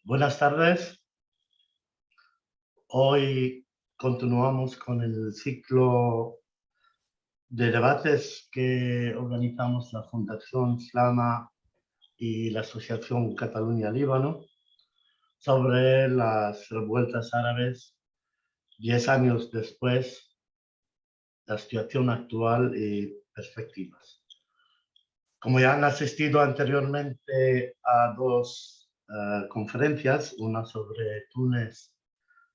Buenas tardes. Hoy continuamos con el ciclo de debates que organizamos la Fundación Flama y la Asociación Cataluña-Líbano sobre las revueltas árabes 10 años después, la situación actual y perspectivas. Como ya han asistido anteriormente a dos conferencias, una sobre Túnez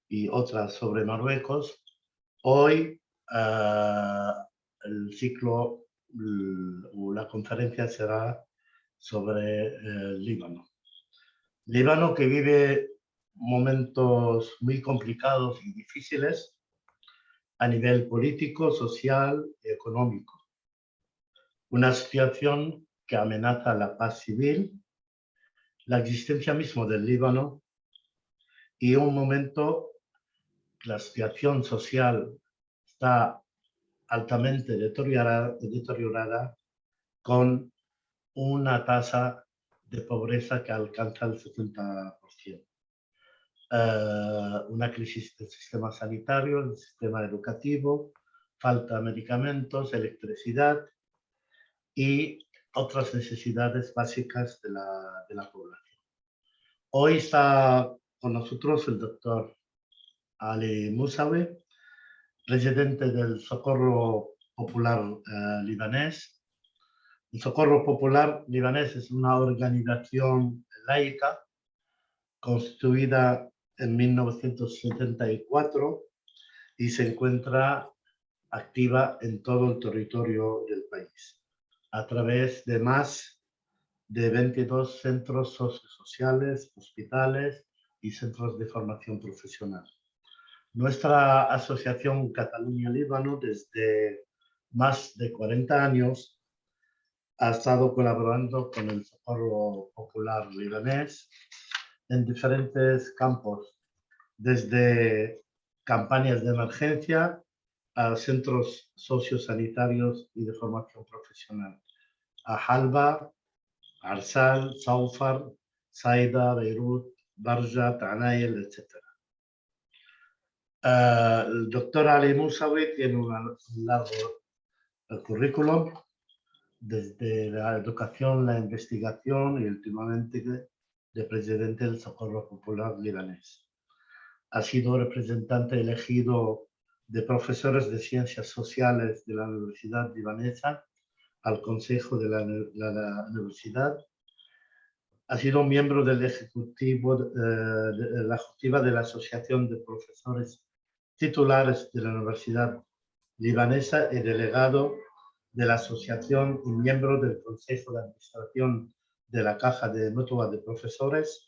y otra sobre Marruecos, hoy el ciclo o la conferencia será sobre Líbano. Líbano que vive momentos muy complicados y difíciles a nivel político, social y económico. Una situación que amenaza la paz civil, la existencia misma del Líbano y un momento la situación social está altamente deteriorada con una tasa de pobreza que alcanza el 70%. Una crisis del sistema sanitario, del sistema educativo, falta de medicamentos, electricidad y otras necesidades básicas de la población. Hoy está con nosotros el doctor Ali Moussaoui, presidente del Socorro Popular Libanés. El Socorro Popular Libanés es una organización laica constituida en 1974 y se encuentra activa en todo el territorio del país a través de más de 22 centros sociosociales, hospitales y centros de formación profesional. Nuestra asociación Cataluña-Líbano desde más de 40 años ha estado colaborando con el Socorro Popular Libanés en diferentes campos, desde campañas de emergencia a centros sociosanitarios y de formación profesional, a Halba, Arsal, Saufar, Saida, Beirut, Barja, Tanayel, etc. El doctor Ali Moussaoui tiene un largo currículum desde la educación, la investigación y últimamente de presidente del Socorro Popular Libanés. Ha sido representante elegido de profesores de ciencias sociales de la Universidad Libanesa al Consejo de la Universidad. Ha sido miembro del Ejecutivo de la Ejecutiva de la Asociación de Profesores Titulares de la Universidad Libanesa y delegado de la Asociación y miembro del Consejo de Administración de la Caja de Mutua de Profesores,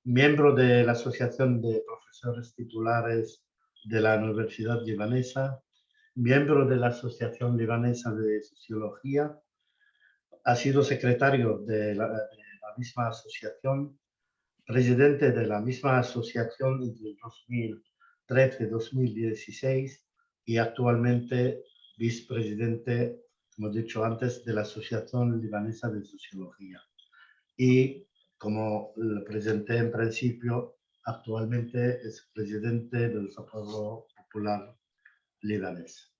miembro de la Asociación de Profesores Titulares de la Universidad Libanesa, miembro de la Asociación Libanesa de Sociología, ha sido secretario de la misma asociación, presidente de la misma asociación entre 2013 y 2016 y actualmente vicepresidente, como he dicho antes, de la Asociación Libanesa de Sociología. Y como lo presenté en principio, actualmente es presidente del Socorro Popular Libanés.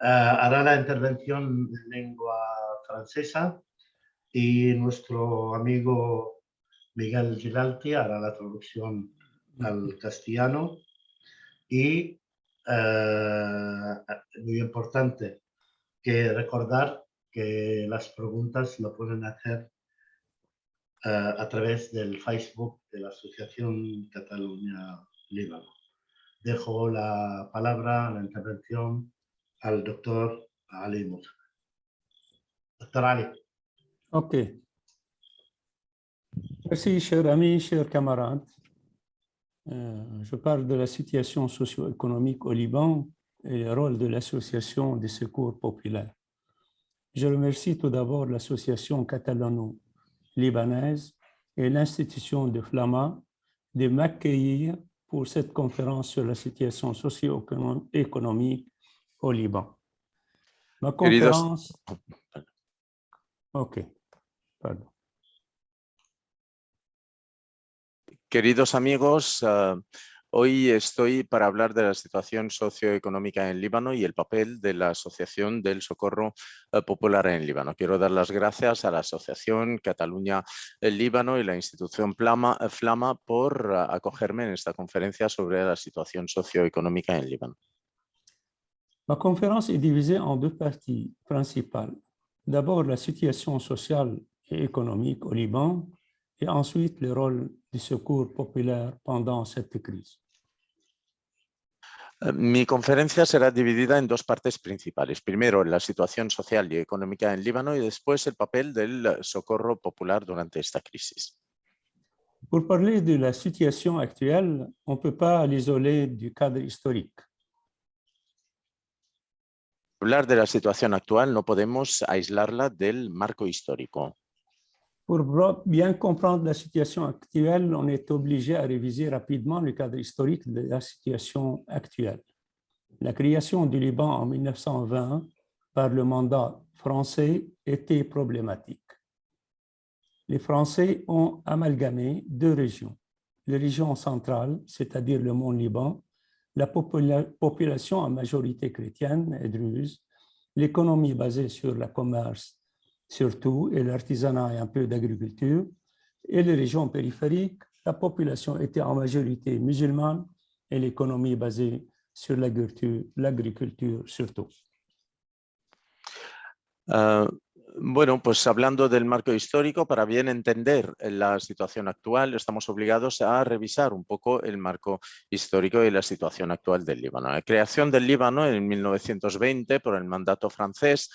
Hará la intervención en lengua francesa y nuestro amigo Miguel Gilalti hará la traducción al castellano y muy importante que recordar que las preguntas lo pueden hacer a través del Facebook de la Asociación Cataluña-Líbano. Dejo la palabra, la intervención al doctor Ali Moussaoui. Doctor Ali. Ok. Merci, chers amis, chers camarades. Je parle de la situation socio-économique au Liban et le rôle de l'association des secours populaires. Je remercie tout d'abord l'association catalano-libanaise et l'institution de Flama de m'accueillir pour cette conférence sur la situation socio-économique au Liban. Ma conférence... Ok, pardon. Queridos amigos, hoy estoy para hablar de la situación socioeconómica en Líbano y el papel de la Asociación del Socorro Popular en Líbano. Quiero dar las gracias a la Asociación Cataluña Líbano y la institución Flama por acogerme en esta conferencia sobre la situación socioeconómica en Líbano. Ma conférence est divisée en deux parties principales. D'abord, la situation sociale et économique au Liban et ensuite le rôle du secours populaire pendant cette crise. Mi conferencia será dividida en dos partes principales. Primero, la situación social y económica en Líbano y después el papel del socorro popular durante esta crisis. Pour parler de la situation actuelle, on ne peut pas l'isoler du cadre historique. Hablar de la situación actual no podemos aislarla del marco histórico. Pour bien comprendre la situation actuelle, on est obligé à réviser rapidement le cadre historique de la situation actuelle. La création du Liban en 1920 par le mandat français était problématique. Les Français ont amalgamé deux régions. La région centrale, c'est-à-dire le mont Liban, la population à majorité chrétienne et druze, l'économie basée sur le commerce surtout, et l'artisanat et un peu d'agriculture, et les régions périphériques, la population était en majorité musulmane et l'économie basée sur l'agriculture surtout. Bueno, pues hablando del marco histórico, para bien entender la situación actual, estamos obligados a revisar un poco el marco histórico y la situación actual del Líbano. La creación del Líbano en 1920 por el mandato francés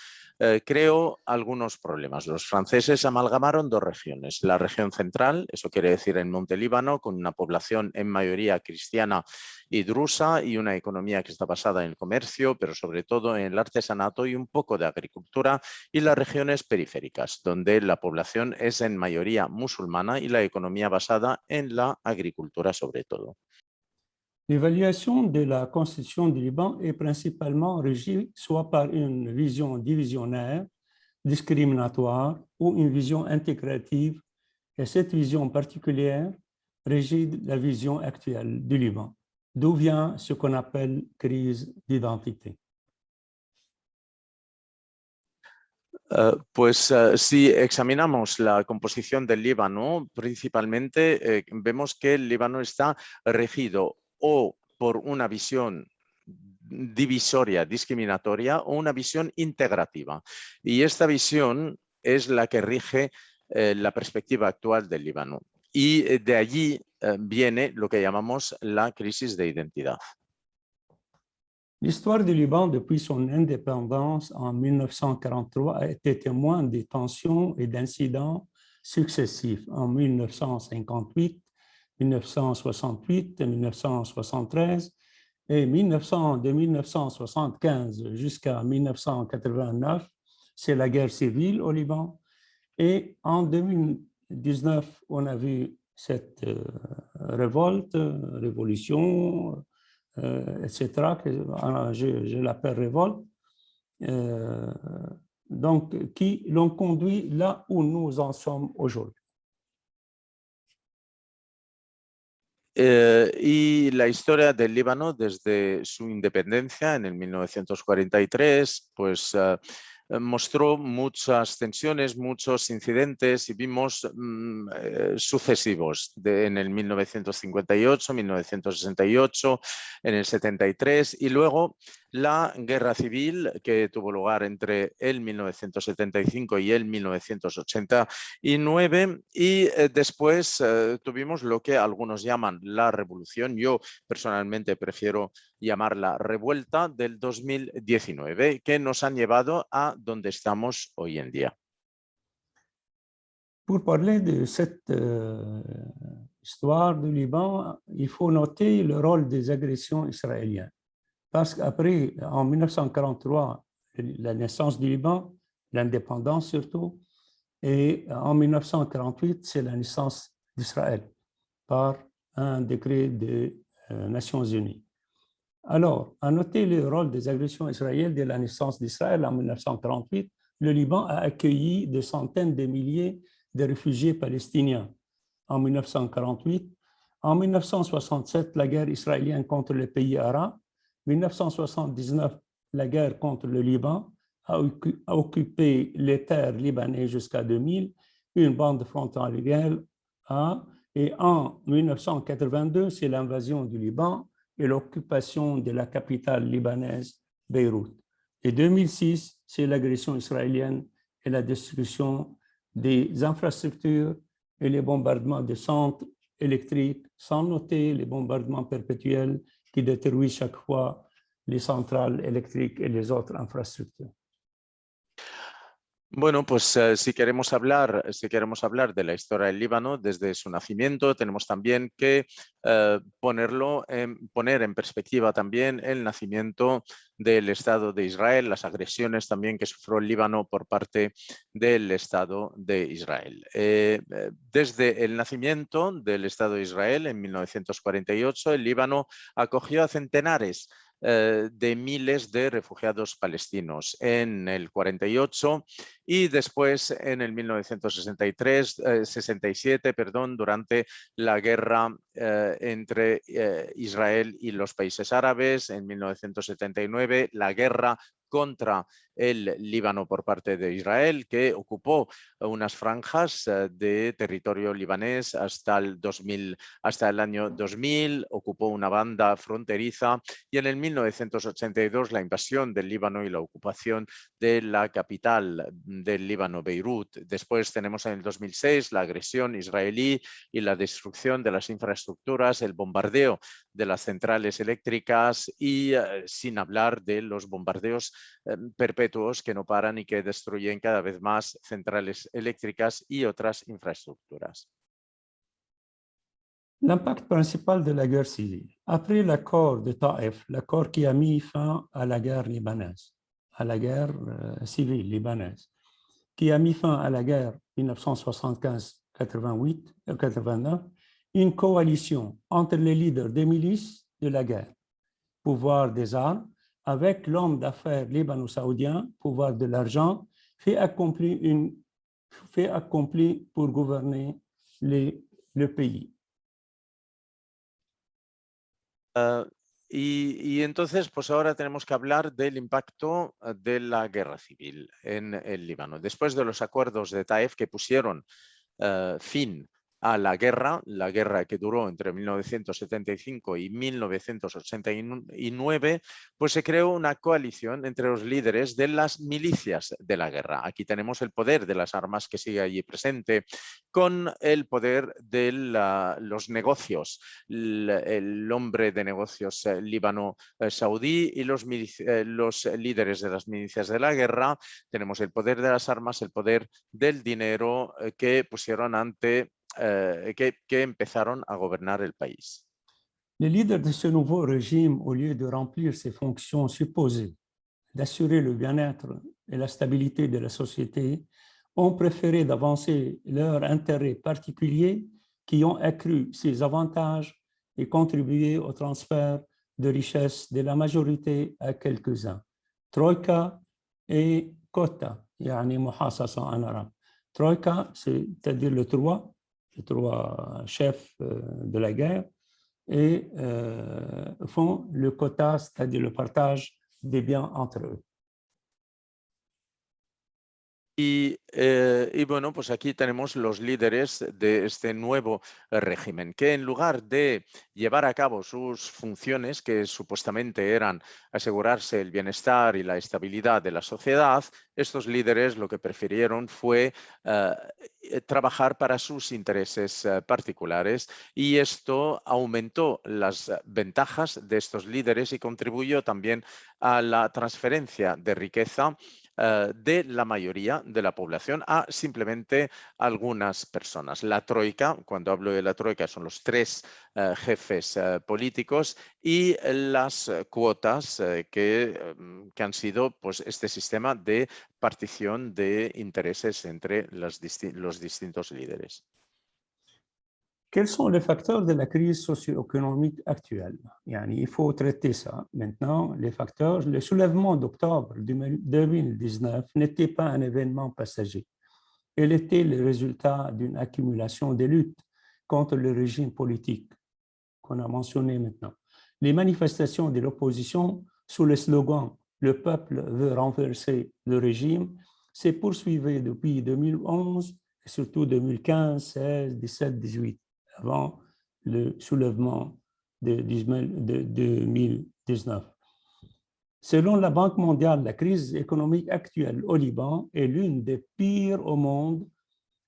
creó algunos problemas. Los franceses amalgamaron dos regiones. La región central, eso quiere decir el Monte Líbano, con una población en mayoría cristiana y drusa y una economía que está basada en el comercio, pero sobre todo en el artesanato y un poco de agricultura, y las regiones periféricas, donde la población es en mayoría musulmana y la economía basada en la agricultura sobre todo. L'évaluation de la constitution du Liban est principalement régie soit par une vision divisionnaire, discriminatoire ou une vision intégrative, et cette vision particulière régit la vision actuelle du Liban, d'où vient ce qu'on appelle crise d'identité. Pues si examinamos la composición del Líbano, principalmente vemos que el Líbano está regido o por una visión divisoria, discriminatoria, o una visión integrativa. Y esta visión es la que rige la perspectiva actual del Líbano. Y de allí viene lo que llamamos la crisis de identidad. L'histoire du Liban depuis son indépendance en 1943 a été témoin des tensions et d'incidents successifs en 1958, 1968, 1973 et de 1975 jusqu'à 1989, c'est la guerre civile au Liban. Et en 2019, on a vu cette révolution, etc., que je l'appelle révolte, donc qui l'ont conduit là où nous en sommes aujourd'hui. Y la historia del Líbano desde su independencia en el 1943, pues mostró muchas tensiones, muchos incidentes y vimos sucesivos en el 1958, 1968, en el 73 y luego la guerra civil que tuvo lugar entre el 1975 y el 1989 y después tuvimos lo que algunos llaman la revolución. Yo personalmente prefiero llamarla revuelta del 2019, que nos han llevado a donde estamos hoy en día. Pour parler de cette histoire du Liban, il faut noter le rôle des agressions israéliennes. Parce qu'après, en 1943, la naissance du Liban, l'indépendance surtout, et en 1948, c'est la naissance d'Israël par un décret des Nations Unies. Alors, à noter le rôle des agressions israéliennes dès la naissance d'Israël en 1948, le Liban a accueilli des centaines de milliers de réfugiés palestiniens. En 1948, En 1967, la guerre israélienne contre les pays arabes. 1979, la guerre contre le Liban a occupé les terres libanaises jusqu'à 2000, une bande frontalière et en 1982, c'est l'invasion du Liban et l'occupation de la capitale libanaise, Beyrouth. Et 2006, c'est l'agression israélienne et la destruction des infrastructures et les bombardements des centres électriques, sans noter les bombardements perpétuels qui détruisent chaque fois les centrales électriques et les autres infrastructures. Bueno, pues si queremos hablar de la historia del Líbano desde su nacimiento, tenemos también que poner en perspectiva también el nacimiento del Estado de Israel, las agresiones también que sufrió el Líbano por parte del Estado de Israel. Desde el nacimiento del Estado de Israel en 1948, el Líbano acogió a centenares de miles de refugiados palestinos en el 48 y después en el 1967, durante la guerra entre Israel y los países árabes, en 1979, la guerra contra el Líbano por parte de Israel, que ocupó unas franjas de territorio libanés hasta el año 2000, ocupó una banda fronteriza y en el 1982 la invasión del Líbano y la ocupación de la capital del Líbano, Beirut. Después tenemos en el 2006 la agresión israelí y la destrucción de las infraestructuras, el bombardeo de las centrales eléctricas y sin hablar de los bombardeos perpetuos que no paran y que destruyen cada vez más centrales eléctricas y otras infraestructuras. L'impact principal de la guerre civile. Après l'accord de Taïf, l'accord qui a mis fin à la guerre libanaise, à la guerre civile libanaise, qui a mis fin à la guerre 1975-89, une coalition entre les leaders des milices de la guerre, pouvoir des armes, avec l'homme d'affaires libano-saoudien, pouvoir de l'argent, fait accompli pour gouverner le pays. Y entonces, pues ahora tenemos que hablar del impacto de la guerra civil en el Líbano. Después de los acuerdos de Taif que pusieron fin a la guerra que duró entre 1975 y 1989, pues se creó una coalición entre los líderes de las milicias de la guerra. Aquí tenemos el poder de las armas que sigue allí presente, con el poder de los negocios, el hombre de negocios líbano-saudí y los líderes de las milicias de la guerra. Tenemos el poder de las armas, el poder del dinero que pusieron que empezaron a gobernar el país. Les leaders de ce nouveau régime, au lieu de remplir ses fonctions supposées, d'assurer le bien-être et la stabilité de la société, ont préféré d'avancer leurs intérêts particuliers qui ont accru ses avantages et contribué au transfert de richesses de la majorité à quelques-uns. Troïka et quota, يعني محاصصة en arabe. Troïka, c'est-à-dire les trois chefs de la guerre, et font le quota, c'est-à-dire le partage des biens entre eux. Y bueno, pues aquí tenemos los líderes de este nuevo régimen, que en lugar de llevar a cabo sus funciones, que supuestamente eran asegurarse el bienestar y la estabilidad de la sociedad, estos líderes lo que prefirieron fue trabajar para sus intereses particulares, y esto aumentó las ventajas de estos líderes y contribuyó también a la transferencia de riqueza de la mayoría de la población a simplemente algunas personas. La troika, cuando hablo de la troika, son los tres jefes políticos, y las cuotas que han sido pues, este sistema de partición de intereses entre los distintos líderes. Quels sont les facteurs de la crise socio-économique actuelle? Il faut traiter ça. Maintenant, les facteurs, le soulèvement d'octobre 2019 n'était pas un événement passager. Il était le résultat d'une accumulation de luttes contre le régime politique qu'on a mentionné maintenant. Les manifestations de l'opposition sous le slogan « Le peuple veut renverser le régime » s'est poursuivi depuis 2011 et surtout 2015, 16, 17, 18, avant le soulèvement de 2019. Selon la Banque mondiale, la crise économique actuelle au Liban est l'une des pires au monde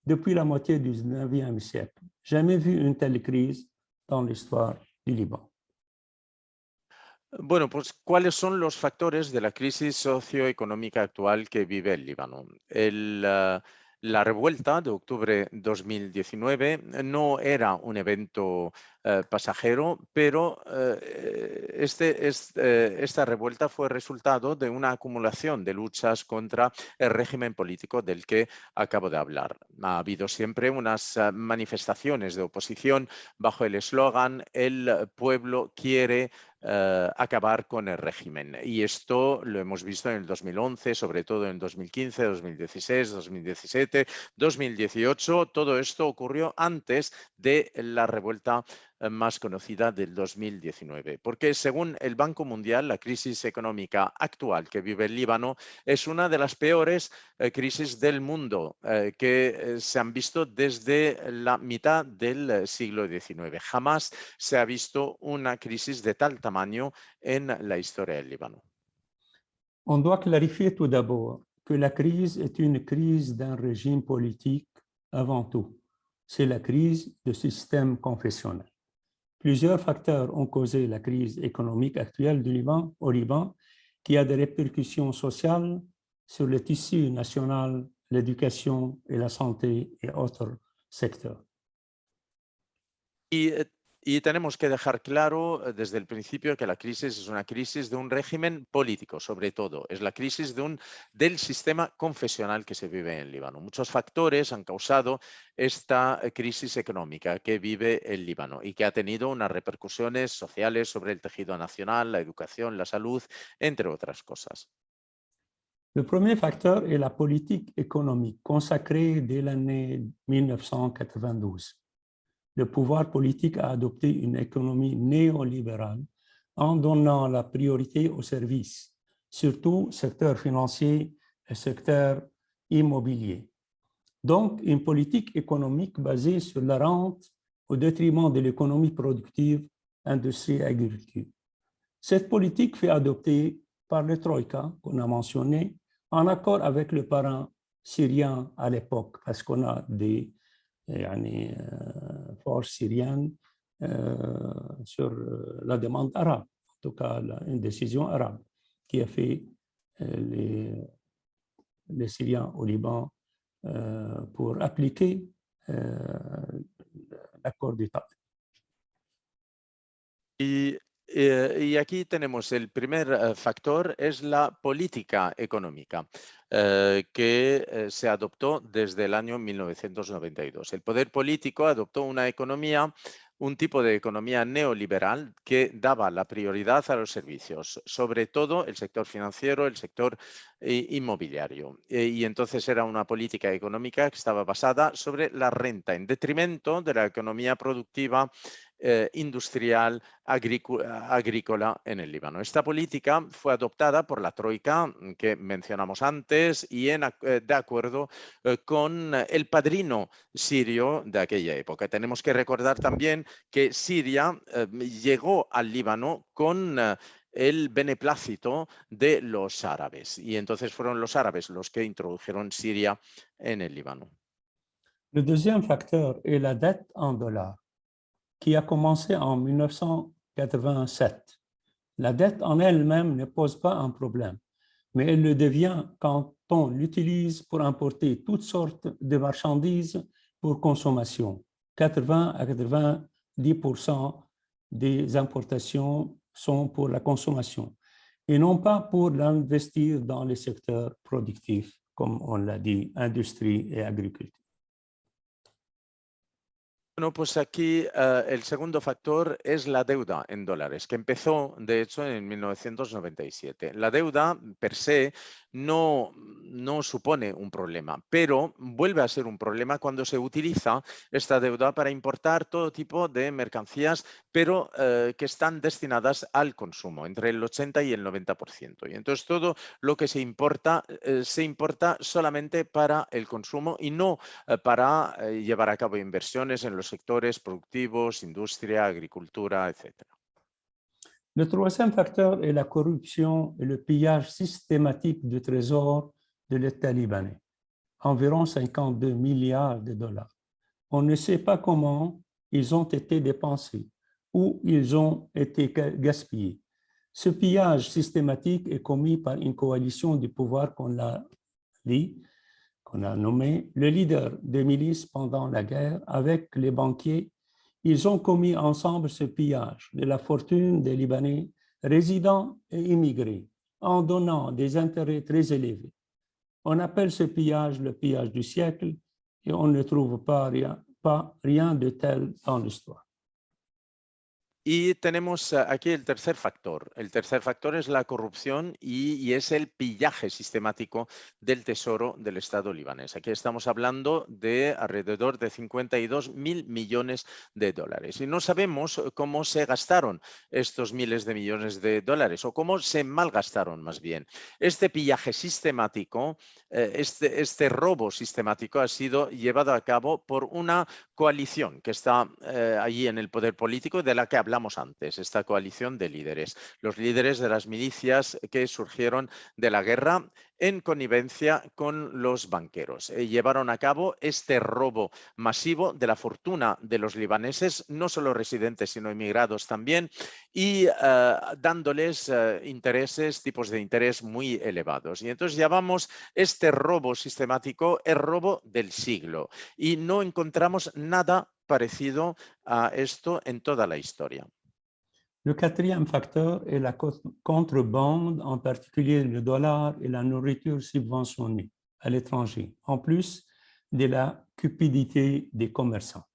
depuis la moitié du 19e siècle. Jamais vu une telle crise dans l'histoire du Liban. Bueno, pues, ¿cuáles son los factores de la crisis socioeconómica actual que vive el Líbano? La revuelta de octubre de 2019 no era un evento pasajero, pero esta revuelta fue resultado de una acumulación de luchas contra el régimen político del que acabo de hablar. Ha habido siempre unas manifestaciones de oposición bajo el eslogan «El pueblo quiere acabar con el régimen». Y esto lo hemos visto en el 2011, sobre todo en 2015, 2016, 2017, 2018. Todo esto ocurrió antes de la revuelta más conocida del 2019, porque según el Banco Mundial, la crisis económica actual que vive el Líbano es una de las peores crisis del mundo que se han visto desde la mitad del siglo XIX. Jamás se ha visto una crisis de tal tamaño en la historia del Líbano. On doit clarifier tout d'abord que la crise est une crise d'un régime politique avant tout. C'est la crise du système confessionnel. Plusieurs facteurs ont causé la crise économique actuelle du Liban, au Liban, qui a des répercussions sociales sur le tissu national, l'éducation et la santé et autres secteurs. Y tenemos que dejar claro desde el principio que la crisis es una crisis de un régimen político, sobre todo. Es la crisis del sistema confesional que se vive en el Líbano. Muchos factores han causado esta crisis económica que vive el Líbano y que ha tenido unas repercusiones sociales sobre el tejido nacional, la educación, la salud, entre otras cosas. Le premier facteur est la politique économique consacrée dès l'année 1992. Le pouvoir politique a adopté une économie néolibérale en donnant la priorité aux services, surtout secteur financier et secteur immobilier. Donc, une politique économique basée sur la rente au détriment de l'économie productive, industrie et agriculture. Cette politique fut adoptée par le Troïka, qu'on a mentionné, en accord avec le parent syrien à l'époque, parce qu'on a des forces syriennes sur la demande arabe, en tout cas une décision arabe qui a fait les Syriens au Liban pour appliquer l'accord d'État. Y aquí tenemos el primer factor, es la política económica que se adoptó desde el año 1992. El poder político adoptó un tipo de economía neoliberal que daba la prioridad a los servicios, sobre todo el sector financiero, el sector inmobiliario. Y entonces era una política económica que estaba basada sobre la renta, en detrimento de la economía productiva industrial, agrícola en el Líbano. Esta política fue adoptada por la Troika que mencionamos antes y de acuerdo con el padrino sirio de aquella época. Tenemos que recordar también que Siria llegó al Líbano con el beneplácito de los árabes y entonces fueron los árabes los que introdujeron Siria en el Líbano. Le deuxième facteur est la dette en dollars, qui a commencé en 1987. La dette en elle-même ne pose pas un problème, mais elle le devient quand on l'utilise pour importer toutes sortes de marchandises pour consommation. 80 à 90% des importations sont pour la consommation et non pas pour l'investir dans les secteurs productifs, comme on l'a dit, industrie et agriculture. Bueno, pues aquí el segundo factor es la deuda en dólares, que empezó, de hecho, en 1997. La deuda per se no supone un problema, pero vuelve a ser un problema cuando se utiliza esta deuda para importar todo tipo de mercancías, pero que están destinadas al consumo, entre el 80 y el 90%. Y entonces todo lo que se importa solamente para el consumo y no para llevar a cabo inversiones en los sectores productivos, industria, agricultura, etc. Le troisième facteur est la corruption et le pillage systématique du trésor de l'État libanais, environ 52 milliards de dollars. On ne sait pas comment ils ont été dépensés ou ils ont été gaspillés. Ce pillage systématique est commis par une coalition du pouvoir qu'on a nommé le leader des milices pendant la guerre avec les banquiers. Ils ont commis ensemble ce pillage de la fortune des Libanais résidents et immigrés en donnant des intérêts très élevés. On appelle ce pillage le pillage du siècle et on ne trouve pas rien de tel dans l'histoire. Y tenemos aquí el tercer factor. El tercer factor es la corrupción y es el pillaje sistemático del tesoro del Estado libanés. Aquí estamos hablando de alrededor de 52.000 millones de dólares. Y no sabemos cómo se gastaron estos miles de millones de dólares o cómo se malgastaron más bien. Este pillaje sistemático, este robo sistemático ha sido llevado a cabo por una coalición que está allí en el poder político de la que hablamos antes, esta coalición de líderes, los líderes de las milicias que surgieron de la guerra en connivencia con los banqueros. Llevaron a cabo este robo masivo de la fortuna de los libaneses, no solo residentes, sino emigrados también, y dándoles tipos de interés muy elevados. Y entonces llamamos este robo sistemático el robo del siglo. Y no encontramos nada parecido a esto en toda la historia. Le quatrième facteur est la contrebande, en particulier le dollar et la nourriture subventionnée à l'étranger, en plus de la cupidité des commerçants.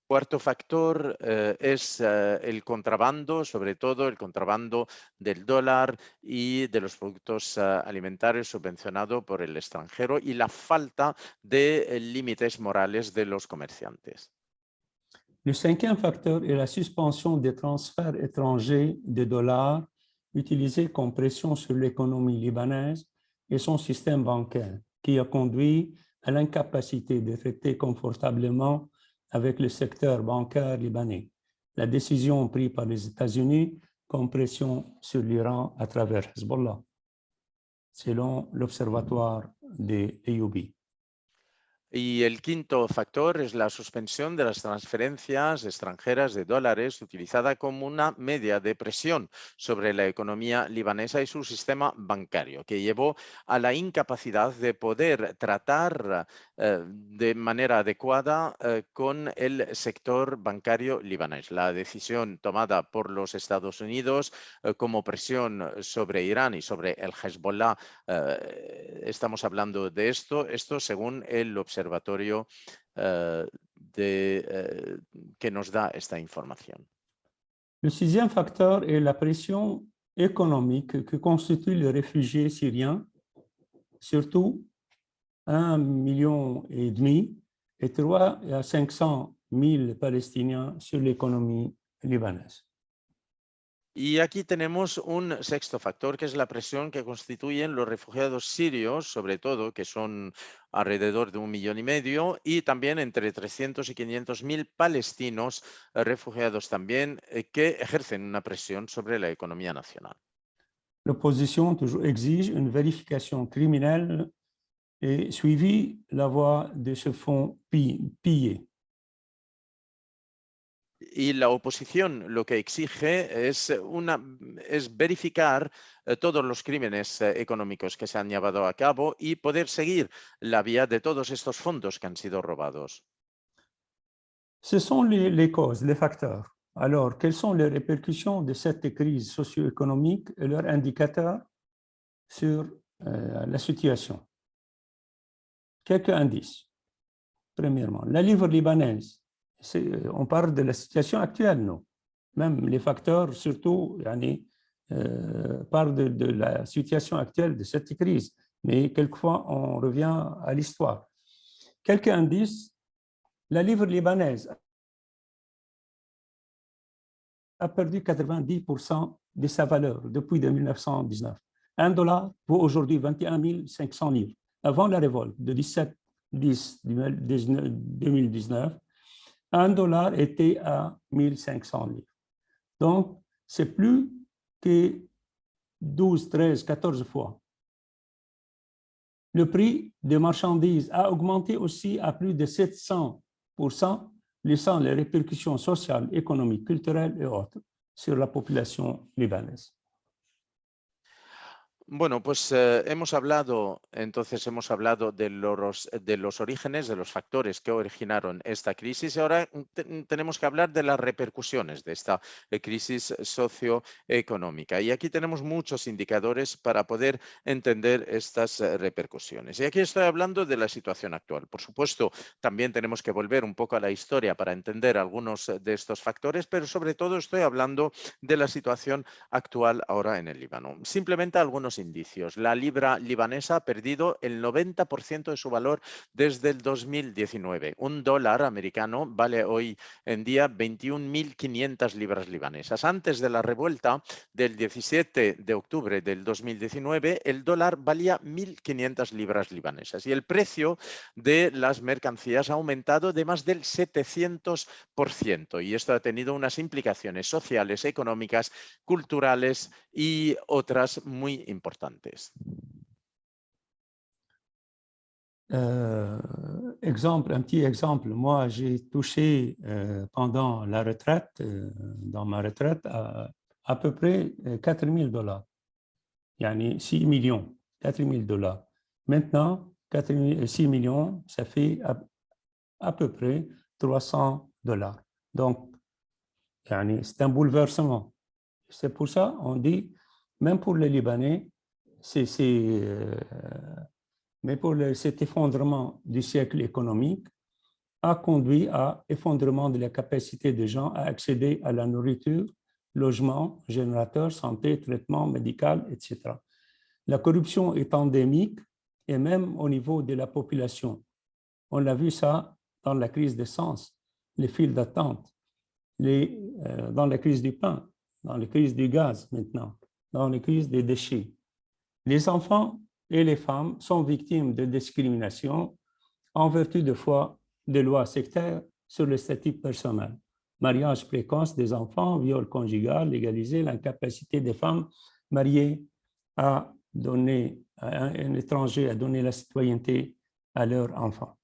Cuarto factor es el contrabando, sobre todo el contrabando del dólar y de los productos alimentarios subvencionado por el extranjero y la falta de límites morales de los comerciantes. Le cinquième facteur est la suspension des transferts étrangers de dollars utilisés comme pression sur l'économie libanaise et son système bancaire, qui a conduit à l'incapacité de traiter confortablement avec le secteur bancaire libanais. La décision prise par les États-Unis comme pression sur l'Iran à travers Hezbollah, selon l'Observatoire de EUB. Y el quinto factor es la suspensión de las transferencias extranjeras de dólares utilizada como una media de presión sobre la economía libanesa y su sistema bancario, que llevó a la incapacidad de poder tratar de manera adecuada con el sector bancario libanés. La decisión tomada por los Estados Unidos como presión sobre Irán y sobre el Hezbollah, estamos hablando de esto según el observatorio que nos da esta información. Le sixième facteur est la pression économique que constituent les réfugiés syriens, surtout 1,5 million et 3 à 500 000 Palestiniens sur l'économie libanaise. Y aquí tenemos un sexto factor, que es la presión que constituyen los refugiados sirios, sobre todo, que son alrededor de 1,5 millones, y también entre 300 y 500.000 palestinos refugiados también, que ejercen una presión sobre la economía nacional. L'opposition exige une vérification criminelle et suivi la voie de ce fonds pillés. Y la oposición lo que exige es verificar todos los crímenes económicos que se han llevado a cabo y poder seguir la vía de todos estos fondos que han sido robados. Ce sont les causes, les facteurs. Alors, quelles sont les répercussions de cette crise socio-économique et leurs indicateurs sur la situation? quelques indices. Premièrement, la livre libanaise, on parle de la situation actuelle, non? Même les facteurs, surtout, parlent de la situation actuelle de cette crise, mais quelquefois on revient à l'histoire. Quelques indices, la livre libanaise a perdu 90% de sa valeur depuis 1919. $1 vaut aujourd'hui 21 500 livres. Avant la révolte de 17-10-2019, $1 était à 1500 livres. Donc, c'est plus que 12, 13, 14 fois. Le prix des marchandises a augmenté aussi à plus de 700%, laissant les répercussions sociales, économiques, culturelles et autres sur la population libanaise. Bueno, pues hemos hablado de los orígenes, de los factores que originaron esta crisis y ahora tenemos que hablar de las repercusiones de esta crisis socioeconómica. Y aquí tenemos muchos indicadores para poder entender estas repercusiones. Y aquí estoy hablando de la situación actual. Por supuesto, también tenemos que volver un poco a la historia para entender algunos de estos factores, pero sobre todo estoy hablando de la situación actual ahora en el Líbano. Simplemente algunos indicios. La libra libanesa ha perdido el 90% de su valor desde el 2019. Un dólar americano vale hoy en día 21.500 libras libanesas. Antes de la revuelta del 17 de octubre del 2019, el dólar valía 1.500 libras libanesas y el precio de las mercancías ha aumentado de más del 700% y esto ha tenido unas implicaciones sociales, económicas, culturales y otras muy importantes. Un petit exemple, moi j'ai touché pendant la retraite, dans ma retraite, à peu près $4,000. Yani 6 millions, $4,000. Maintenant, 6 millions, ça fait à peu près $300. Donc, c'est un bouleversement. C'est pour ça on dit, même pour les Libanais, mais cet effondrement du siècle économique a conduit à effondrement de la capacité des gens à accéder à la nourriture, logement, générateur, santé, traitement médical, etc. La corruption est endémique et même au niveau de la population. On l'a vu ça dans la crise d'essence, les files d'attente, dans la crise du pain, dans la crise du gaz maintenant, dans la crise des déchets. Les enfants et les femmes sont victimes de discrimination en vertu de lois sectaires sur le statut personnel. Mariage précoce des enfants, viol conjugal légalisé, l'incapacité des femmes mariées à donner à un étranger à donner la citoyenneté à leurs enfants.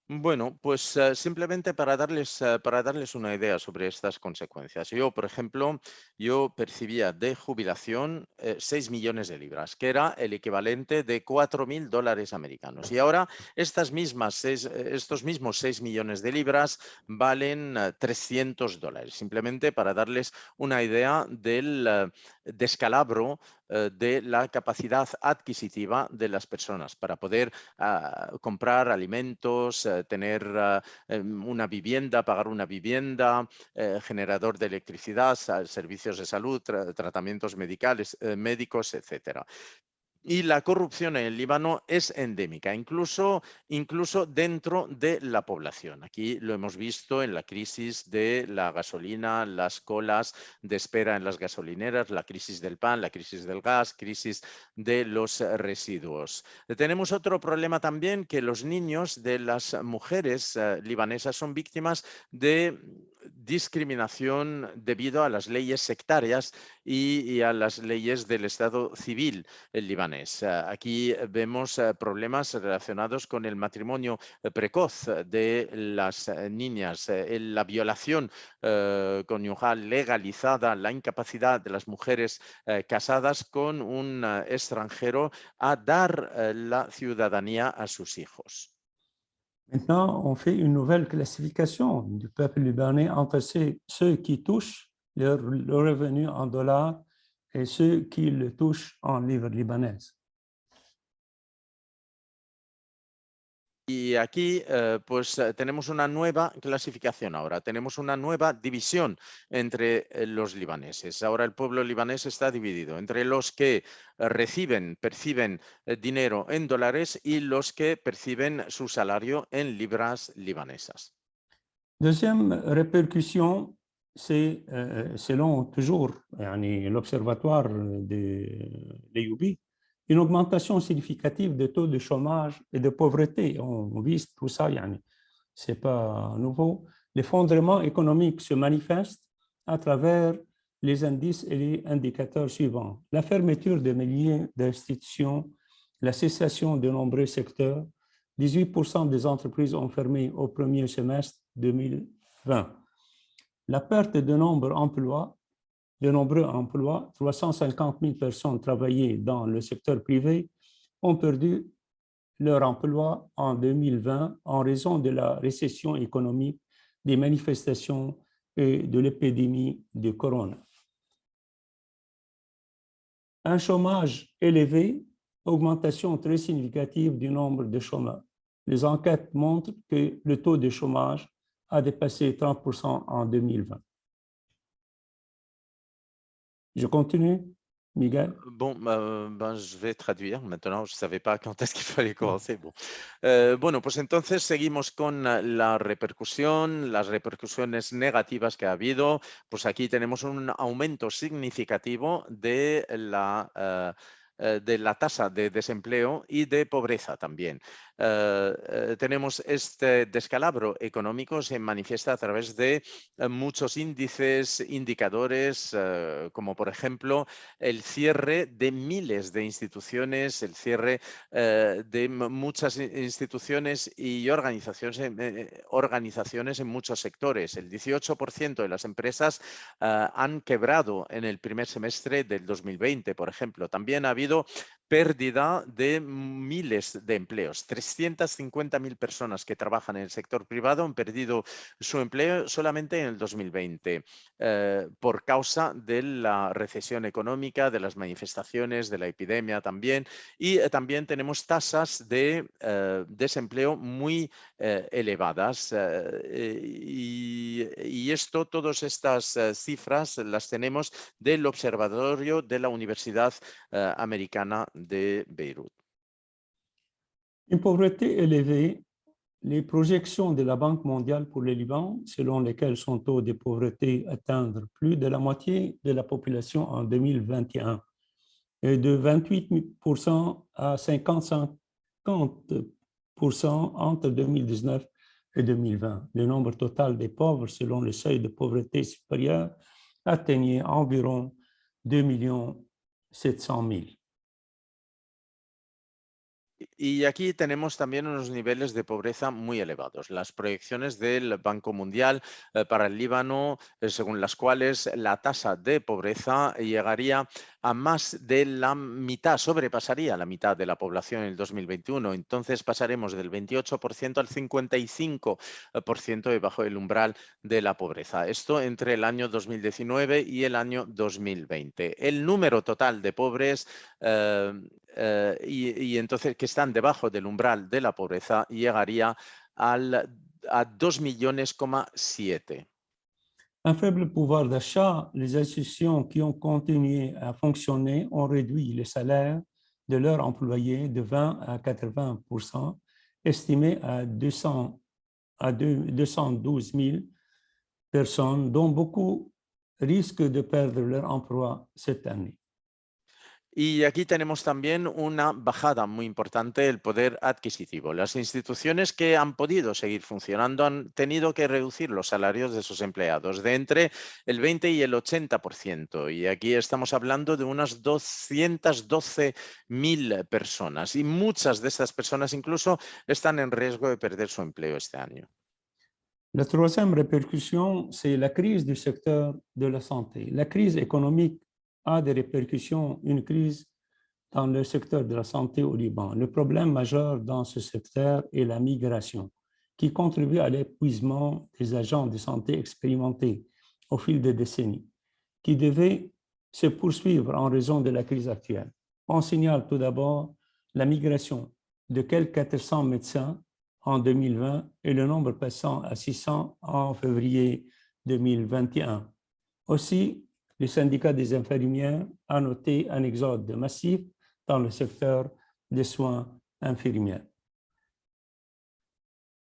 Bueno, pues simplemente para darles una idea sobre estas consecuencias. Yo, por ejemplo, yo percibía de jubilación 6 millones de libras, que era el equivalente de $4.000 americanos. Y ahora estos mismos 6 millones de libras valen $300, simplemente para darles una idea del descalabro de la capacidad adquisitiva de las personas para poder comprar alimentos, tener una vivienda, pagar una vivienda, generador de electricidad, servicios de salud, tratamientos médicos, etcétera. Y la corrupción en el Líbano es endémica, incluso dentro de la población. Aquí lo hemos visto en la crisis de la gasolina, las colas de espera en las gasolineras, la crisis del pan, la crisis del gas, crisis de los residuos. Tenemos otro problema también, que los niños de las mujeres libanesas son víctimas de discriminación debido a las leyes sectarias y a las leyes del Estado civil libanés. Aquí vemos problemas relacionados con el matrimonio precoz de las niñas, la violación conyugal legalizada, la incapacidad de las mujeres casadas con un extranjero a dar la ciudadanía a sus hijos. Maintenant, on fait une nouvelle classification du peuple libanais entre ceux qui touchent leur revenu en dollars et ceux qui le touchent en livres libanaises. Y aquí pues tenemos una nueva clasificación ahora, tenemos una nueva división entre los libaneses. Ahora el pueblo libanés está dividido entre los que perciben dinero en dólares y los que perciben su salario en libras libanesas. Deuxième répercussion, c'est selon toujours l'Observatoire de l'EUB, une augmentation significative des taux de chômage et de pauvreté. On vise tout ça, ce n'est pas nouveau. L'effondrement économique se manifeste à travers les indices et les indicateurs suivants. La fermeture de milliers d'institutions, la cessation de nombreux secteurs, 18% des entreprises ont fermé au premier semestre 2020. La perte de nombreux emplois, 350 000 personnes travaillées dans le secteur privé ont perdu leur emploi en 2020 en raison de la récession économique, des manifestations et de l'épidémie de corona. Un chômage élevé, augmentation très significative du nombre de chômeurs. Les enquêtes montrent que le taux de chômage a dépassé 30% en 2020. Je continue, Miguel. Bon, je vais traduire maintenant, je ne savais pas quand est-ce qu'il fallait commencer. Bon. Bueno, pues entonces seguimos con la repercusión, las repercusiones negativas que ha habido. Pues aquí tenemos un aumento significativo de la tasa de desempleo y de pobreza también. Tenemos este descalabro económico, se manifiesta a través de muchos índices, indicadores, como por ejemplo el cierre de miles de instituciones, el cierre de muchas instituciones y organizaciones en muchos sectores. El 18% de las empresas han quebrado en el primer semestre del 2020, por ejemplo. También ha habido pérdida de miles de empleos. 350.000 personas que trabajan en el sector privado han perdido su empleo solamente en el 2020 por causa de la recesión económica, de las manifestaciones, de la epidemia también. Y también tenemos tasas de desempleo muy elevadas. Y esto, todas estas cifras las tenemos del Observatorio de la Universidad Americana de Beyrouth. Une pauvreté élevée, les projections de la Banque mondiale pour le Liban, selon lesquelles son taux de pauvreté atteindre plus de la moitié de la population en 2021, et de 28% à 50% entre 2019 et 2020. Le nombre total des pauvres, selon le seuil de pauvreté supérieur, atteignait environ 2,7 millions. Y aquí tenemos también unos niveles de pobreza muy elevados. Las proyecciones del Banco Mundial para el Líbano, según las cuales la tasa de pobreza llegaría a más de la mitad, sobrepasaría la mitad de la población en el 2021. Entonces pasaremos del 28% al 55% debajo del umbral de la pobreza. Esto entre el año 2019 y el año 2020. El número total de pobres y entonces que están debajo del umbral de la pobreza llegaría a 2,7 millones. Un faible pouvoir d'achat, les institutions qui ont continué à fonctionner ont réduit les salaires de leurs employés de 20 à 80%, estimés à 212 000 personnes, dont beaucoup risquent de perdre leur emploi cette année. Y aquí tenemos también una bajada muy importante del poder adquisitivo. Las instituciones que han podido seguir funcionando han tenido que reducir los salarios de sus empleados de entre el 20 y el 80%. Y aquí estamos hablando de unas 212.000 personas. Y muchas de estas personas incluso están en riesgo de perder su empleo este año. La troisième répercussion, c'est la crise du secteur de la santé. La crise économique a des répercussions, une crise dans le secteur de la santé au Liban. Le problème majeur dans ce secteur est la migration, qui contribue à l'épuisement des agents de santé expérimentés au fil des décennies, qui devait se poursuivre en raison de la crise actuelle. On signale tout d'abord la migration de quelques 400 médecins en 2020 et le nombre passant à 600 en février 2021. Aussi, le syndicat des infirmières a noté un exode massif dans le secteur des soins infirmiers.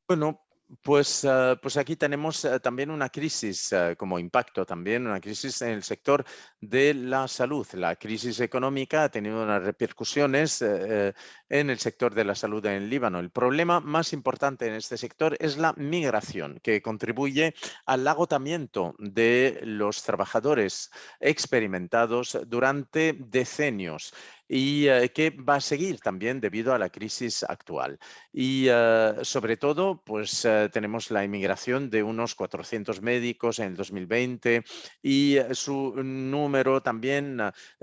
Bueno, pues aquí tenemos también una crisis como impacto, también una crisis en el sector de la salud. La crisis económica ha tenido unas repercusiones en el sector de la salud en el Líbano. El problema más importante en este sector es la migración, que contribuye al agotamiento de los trabajadores experimentados durante decenios y que va a seguir también debido a la crisis actual. Y sobre todo, pues tenemos la inmigración de unos 400 médicos en el 2020 y su número también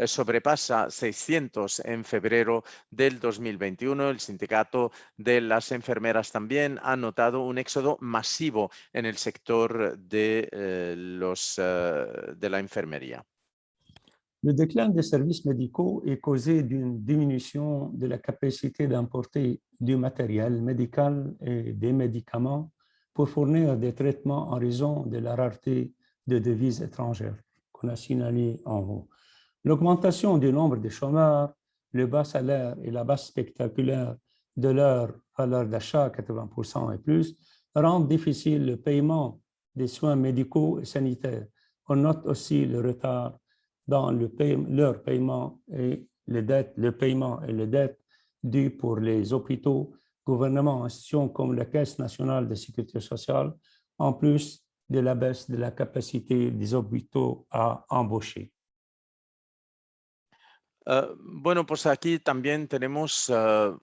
sobrepasa 600 en febrero del 2021. El sindicato de las enfermeras también ha notado un éxodo masivo en el sector de la enfermería. Le déclin des services médicaux est causé d'une diminution de la capacité d'importer du matériel médical et des médicaments pour fournir des traitements en raison de la rareté de devises étrangères qu'on a signalé en haut. L'augmentation du nombre de chômeurs, le bas salaire et la baisse spectaculaire de leur valeur d'achat, 80% et plus, rendent difficile le paiement des soins médicaux et sanitaires. On note aussi le retard dans leur paiement et le paiement et les dettes dues pour les hôpitaux, gouvernements, institutions comme la Caisse nationale de sécurité sociale, en plus de la baisse de la capacité des hôpitaux à embaucher. Bueno, pues aquí también tenemos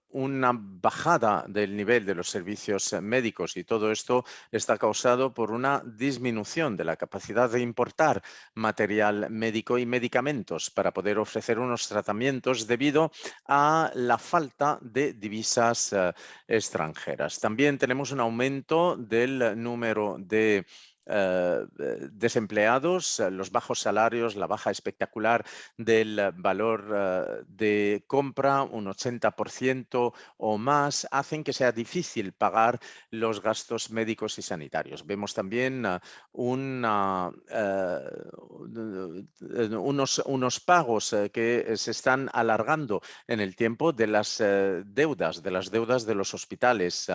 una bajada del nivel de los servicios médicos y todo esto está causado por una disminución de la capacidad de importar material médico y medicamentos para poder ofrecer unos tratamientos debido a la falta de divisas extranjeras. También tenemos un aumento del número de desempleados, los bajos salarios, la baja espectacular del valor de compra, un 80% o más, hacen que sea difícil pagar los gastos médicos y sanitarios. Vemos también unos pagos que se están alargando en el tiempo de las deudas de los hospitales,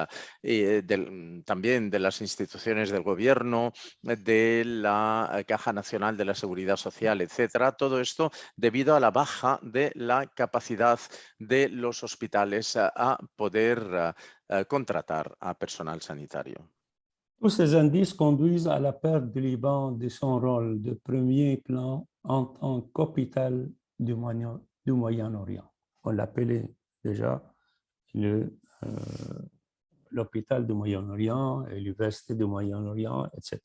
también de las instituciones del gobierno, de la Caja Nacional de la Seguridad Social, etcétera. Todo esto debido a la baja de la capacidad de los hospitales a poder contratar a personal sanitario. Tous ces indices conduisent à la perte du Liban de son rôle de premier plan en tant qu'hôpital du Moyen-Orient. On l'appelait déjà l'hôpital du Moyen-Orient et l'université du Moyen-Orient, etc.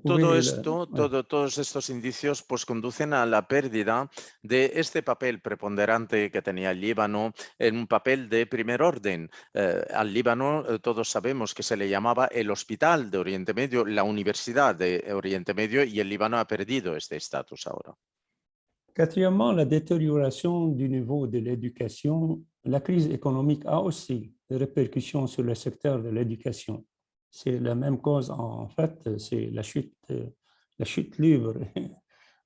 Todos estos indicios pues conducen a la pérdida de este papel preponderante que tenía el Líbano en un papel de primer orden. Al Líbano todos sabemos que se le llamaba el Hospital de Oriente Medio, la Universidad de Oriente Medio, y el Líbano ha perdido este estatus ahora. Quatrièmement, la détérioration du niveau de l'éducation. La crise économique a aussi des répercussions sur le secteur de l'éducation. C'est la même cause, en fait, c'est la chute libre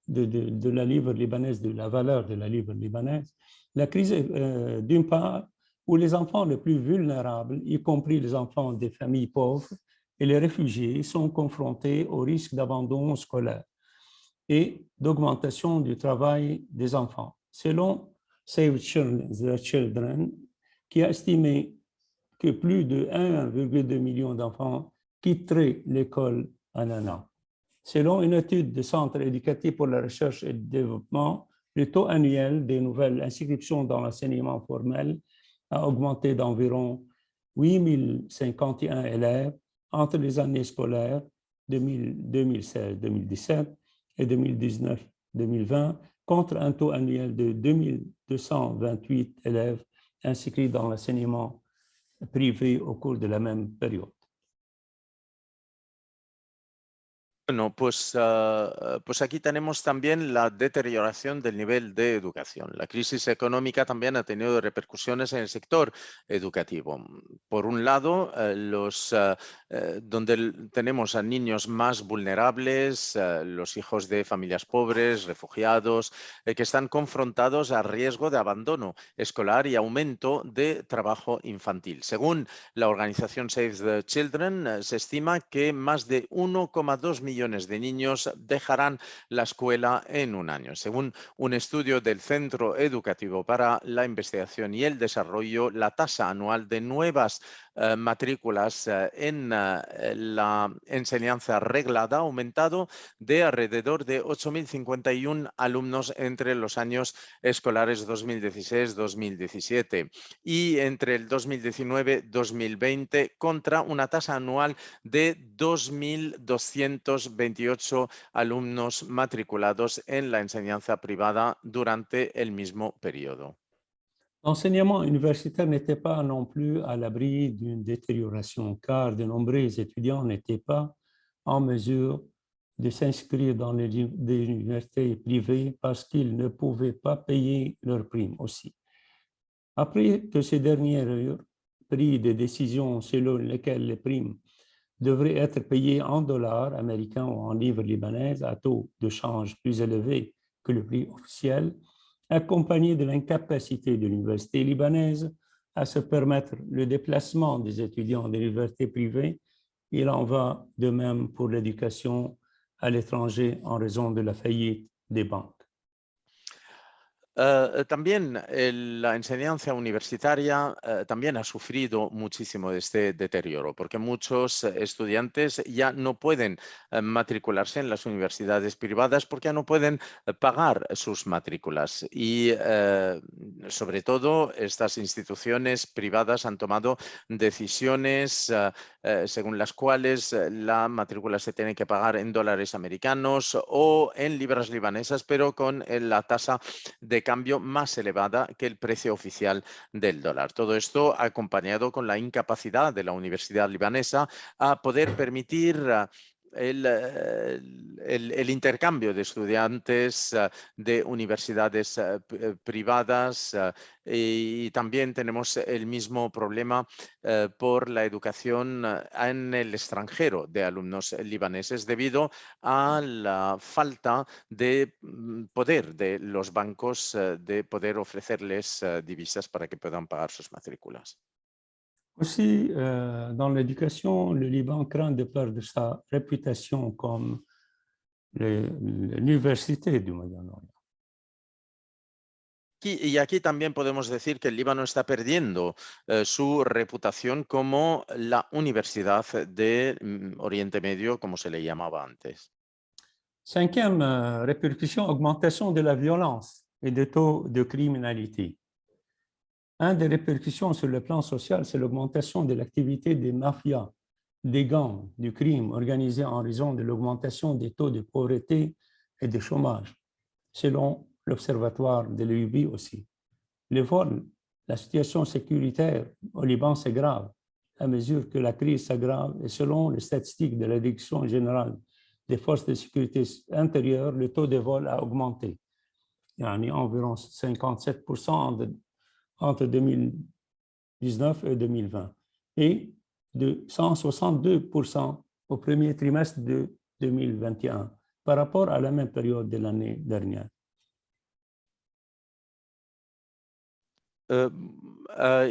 de la livre libanaise, de la valeur de la livre libanaise. La crise, d'une part, où les enfants les plus vulnérables, y compris les enfants des familles pauvres et les réfugiés, sont confrontés au risque d'abandon scolaire et d'augmentation du travail des enfants. Selon Save the Children, qui a estimé que plus de 1,2 million d'enfants quitteraient l'école en un an. Selon une étude du Centre éducatif pour la recherche et le développement, le taux annuel des nouvelles inscriptions dans l'enseignement formel a augmenté d'environ 8051 élèves entre les années scolaires 2016-2017 et 2019-2020, contre un taux annuel de 2228 élèves inscrits dans l'enseignement privé au cours de la même période. Bueno, pues aquí tenemos también la deterioración del nivel de educación. La crisis económica también ha tenido repercusiones en el sector educativo. Por un lado, donde tenemos a niños más vulnerables, los hijos de familias pobres, refugiados, que están confrontados a riesgo de abandono escolar y aumento de trabajo infantil. Según la organización Save the Children, se estima que más de 1,2 millones de niños dejarán la escuela en un año. Según un estudio del Centro Educativo para la Investigación y el Desarrollo, la tasa anual de nuevas matrículas en la enseñanza reglada ha aumentado de alrededor de 8.051 alumnos entre los años escolares 2016-2017 y entre el 2019-2020 contra una tasa anual de 2.228 alumnos matriculados en la enseñanza privada durante el mismo periodo. L'enseignement universitaire n'était pas non plus à l'abri d'une détérioration, car de nombreux étudiants n'étaient pas en mesure de s'inscrire dans des universités privées parce qu'ils ne pouvaient pas payer leurs primes aussi. Après que ces dernières eurent pris des décisions selon lesquelles les primes devraient être payées en dollars américains ou en livres libanaises à taux de change plus élevé que le prix officiel, accompagné de l'incapacité de l'université libanaise à se permettre le déplacement des étudiants de l'université privée, il en va de même pour l'éducation à l'étranger en raison de la faillite des banques. También la enseñanza universitaria también ha sufrido muchísimo de este deterioro, porque muchos estudiantes ya no pueden matricularse en las universidades privadas porque ya no pueden pagar sus matrículas. Y sobre todo estas instituciones privadas han tomado decisiones según las cuales la matrícula se tiene que pagar en dólares americanos o en libras libanesas, pero con la tasa de cambio más elevada que el precio oficial del dólar. Todo esto acompañado con la incapacidad de la Universidad libanesa a poder permitir el intercambio de estudiantes de universidades privadas y también tenemos el mismo problema por la educación en el extranjero de alumnos libaneses debido a la falta de poder de los bancos de poder ofrecerles divisas para que puedan pagar sus matrículas. Aussi, dans l'éducation, le Liban craint de perdre sa réputation comme l'université du Moyen-Orient. Y aquí también podemos decir que el Líbano está perdiendo su reputación como la Universidad de Oriente Medio, como se le llamaba antes. Cinquième répercussion, augmentation de la violence et des taux de criminalité. Une des répercussions sur le plan social, c'est l'augmentation de l'activité des mafias, des gangs, du crime organisé en raison de l'augmentation des taux de pauvreté et de chômage, selon l'Observatoire de l'UB aussi. Les vols, la situation sécuritaire au Liban, c'est grave à mesure que la crise s'aggrave et selon les statistiques de la Direction générale des forces de sécurité intérieure, le taux de vol a augmenté. Il y a environ 57% entre 2019 et 2020 et de 162% au premier trimestre de 2021 par rapport à la même période de l'année dernière.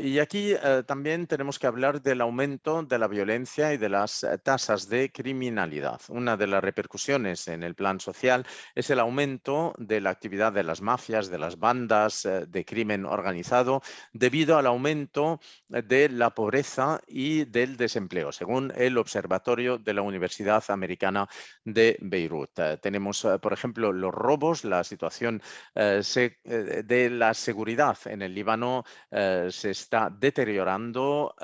Y aquí también tenemos que hablar del aumento de la violencia y de las tasas de criminalidad. Una de las repercusiones en el plan social es el aumento de la actividad de las mafias, de las bandas de crimen organizado, debido al aumento de la pobreza y del desempleo, según el Observatorio de la Universidad Americana de Beirut. Tenemos, por ejemplo, los robos, la situación de la seguridad en el Líbano se está deteriorando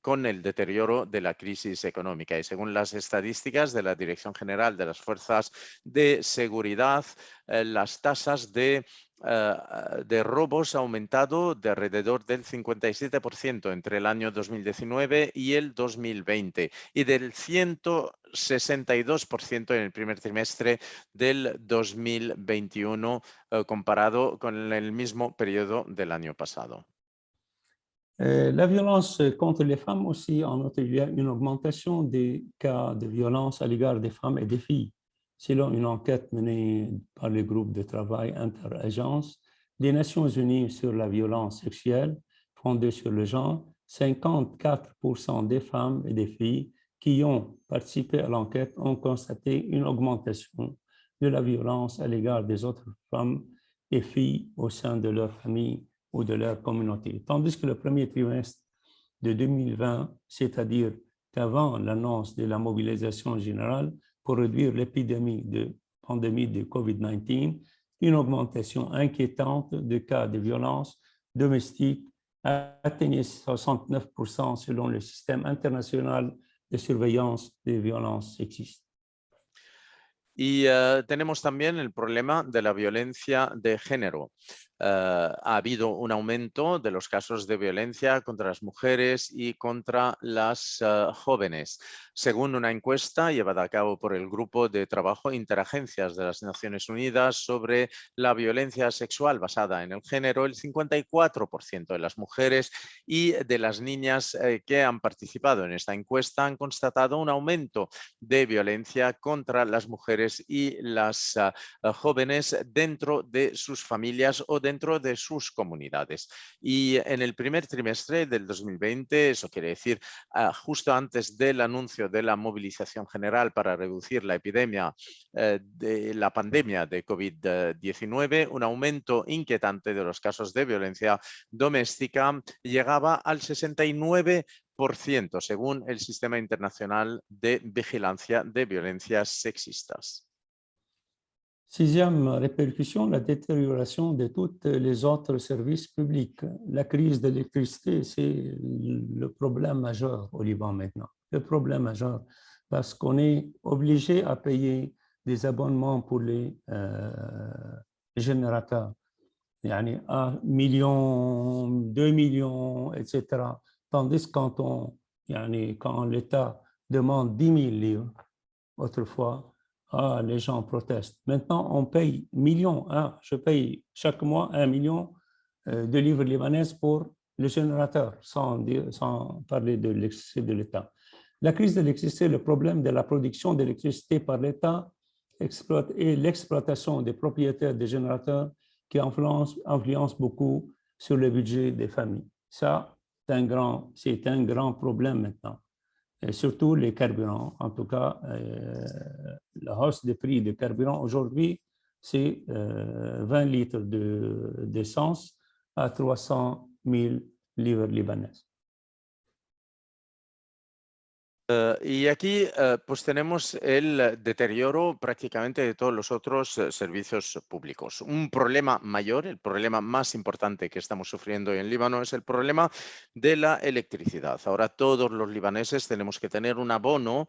con el deterioro de la crisis económica. Y según las estadísticas de la Dirección General de las Fuerzas de Seguridad, las tasas de robos ha aumentado de alrededor del 57% entre el año 2019 y el 2020 y del 160% 62% en el primer trimestre del 2021 comparado con el mismo periodo del año pasado. La violence contre les femmes aussi, en note, il y a une augmentation des cas de violence à l'égard des femmes et des filles. Selon une enquête menée par le groupe de travail Interagences des Nations Unies sur la violence sexuelle fondée sur le genre, 54% des femmes et des filles qui ont participé à l'enquête ont constaté une augmentation de la violence à l'égard des autres femmes et filles au sein de leur famille ou de leur communauté. Tandis que le premier trimestre de 2020, c'est-à-dire qu'avant l'annonce de la mobilisation générale pour réduire l'épidémie de pandémie de COVID-19, une augmentation inquiétante de cas de violence domestique atteignait 69% selon le système international de surveillance des violences sexistes. Y tenemos también el problema de la violencia de género. Ha habido un aumento de los casos de violencia contra las mujeres y contra las jóvenes. Según una encuesta llevada a cabo por el Grupo de Trabajo Interagencias de las Naciones Unidas sobre la violencia sexual basada en el género, el 54% de las mujeres y de las niñas que han participado en esta encuesta han constatado un aumento de violencia contra las mujeres y las jóvenes dentro de sus familias o dentro de sus comunidades. Y en el primer trimestre del 2020, eso quiere decir justo antes del anuncio de la movilización general para reducir la epidemia de la pandemia de COVID-19, un aumento inquietante de los casos de violencia doméstica llegaba al 69%, según el Sistema Internacional de Vigilancia de Violencias Sexistas. Sixième répercussion, la détérioration de tous les autres services publics. La crise de l'électricité, c'est le problème majeur au Liban maintenant. Le problème majeur, parce qu'on est obligé à payer des abonnements pour les générateurs. Yani 1 million, 2 millions, etc. Tandis que quand l'État demande 10 000 livres, autrefois, les gens protestent. Maintenant, on paye millions. Je paye chaque mois 1 million de livres libanaises pour le générateur, sans parler de l'électricité de l'État. La crise de l'électricité, le problème de la production d'électricité par l'État et l'exploitation des propriétaires des générateurs qui influence beaucoup sur le budget des familles. Ça, c'est un grand problème maintenant. Et surtout les carburants. En tout cas, la hausse des prix des carburants aujourd'hui, c'est 20 litres d'essence à 300 000 livres libanaises. Y aquí pues tenemos el deterioro prácticamente de todos los otros servicios públicos. Un problema mayor, el problema más importante que estamos sufriendo en Líbano es el problema de la electricidad. Ahora todos los libaneses tenemos que tener un abono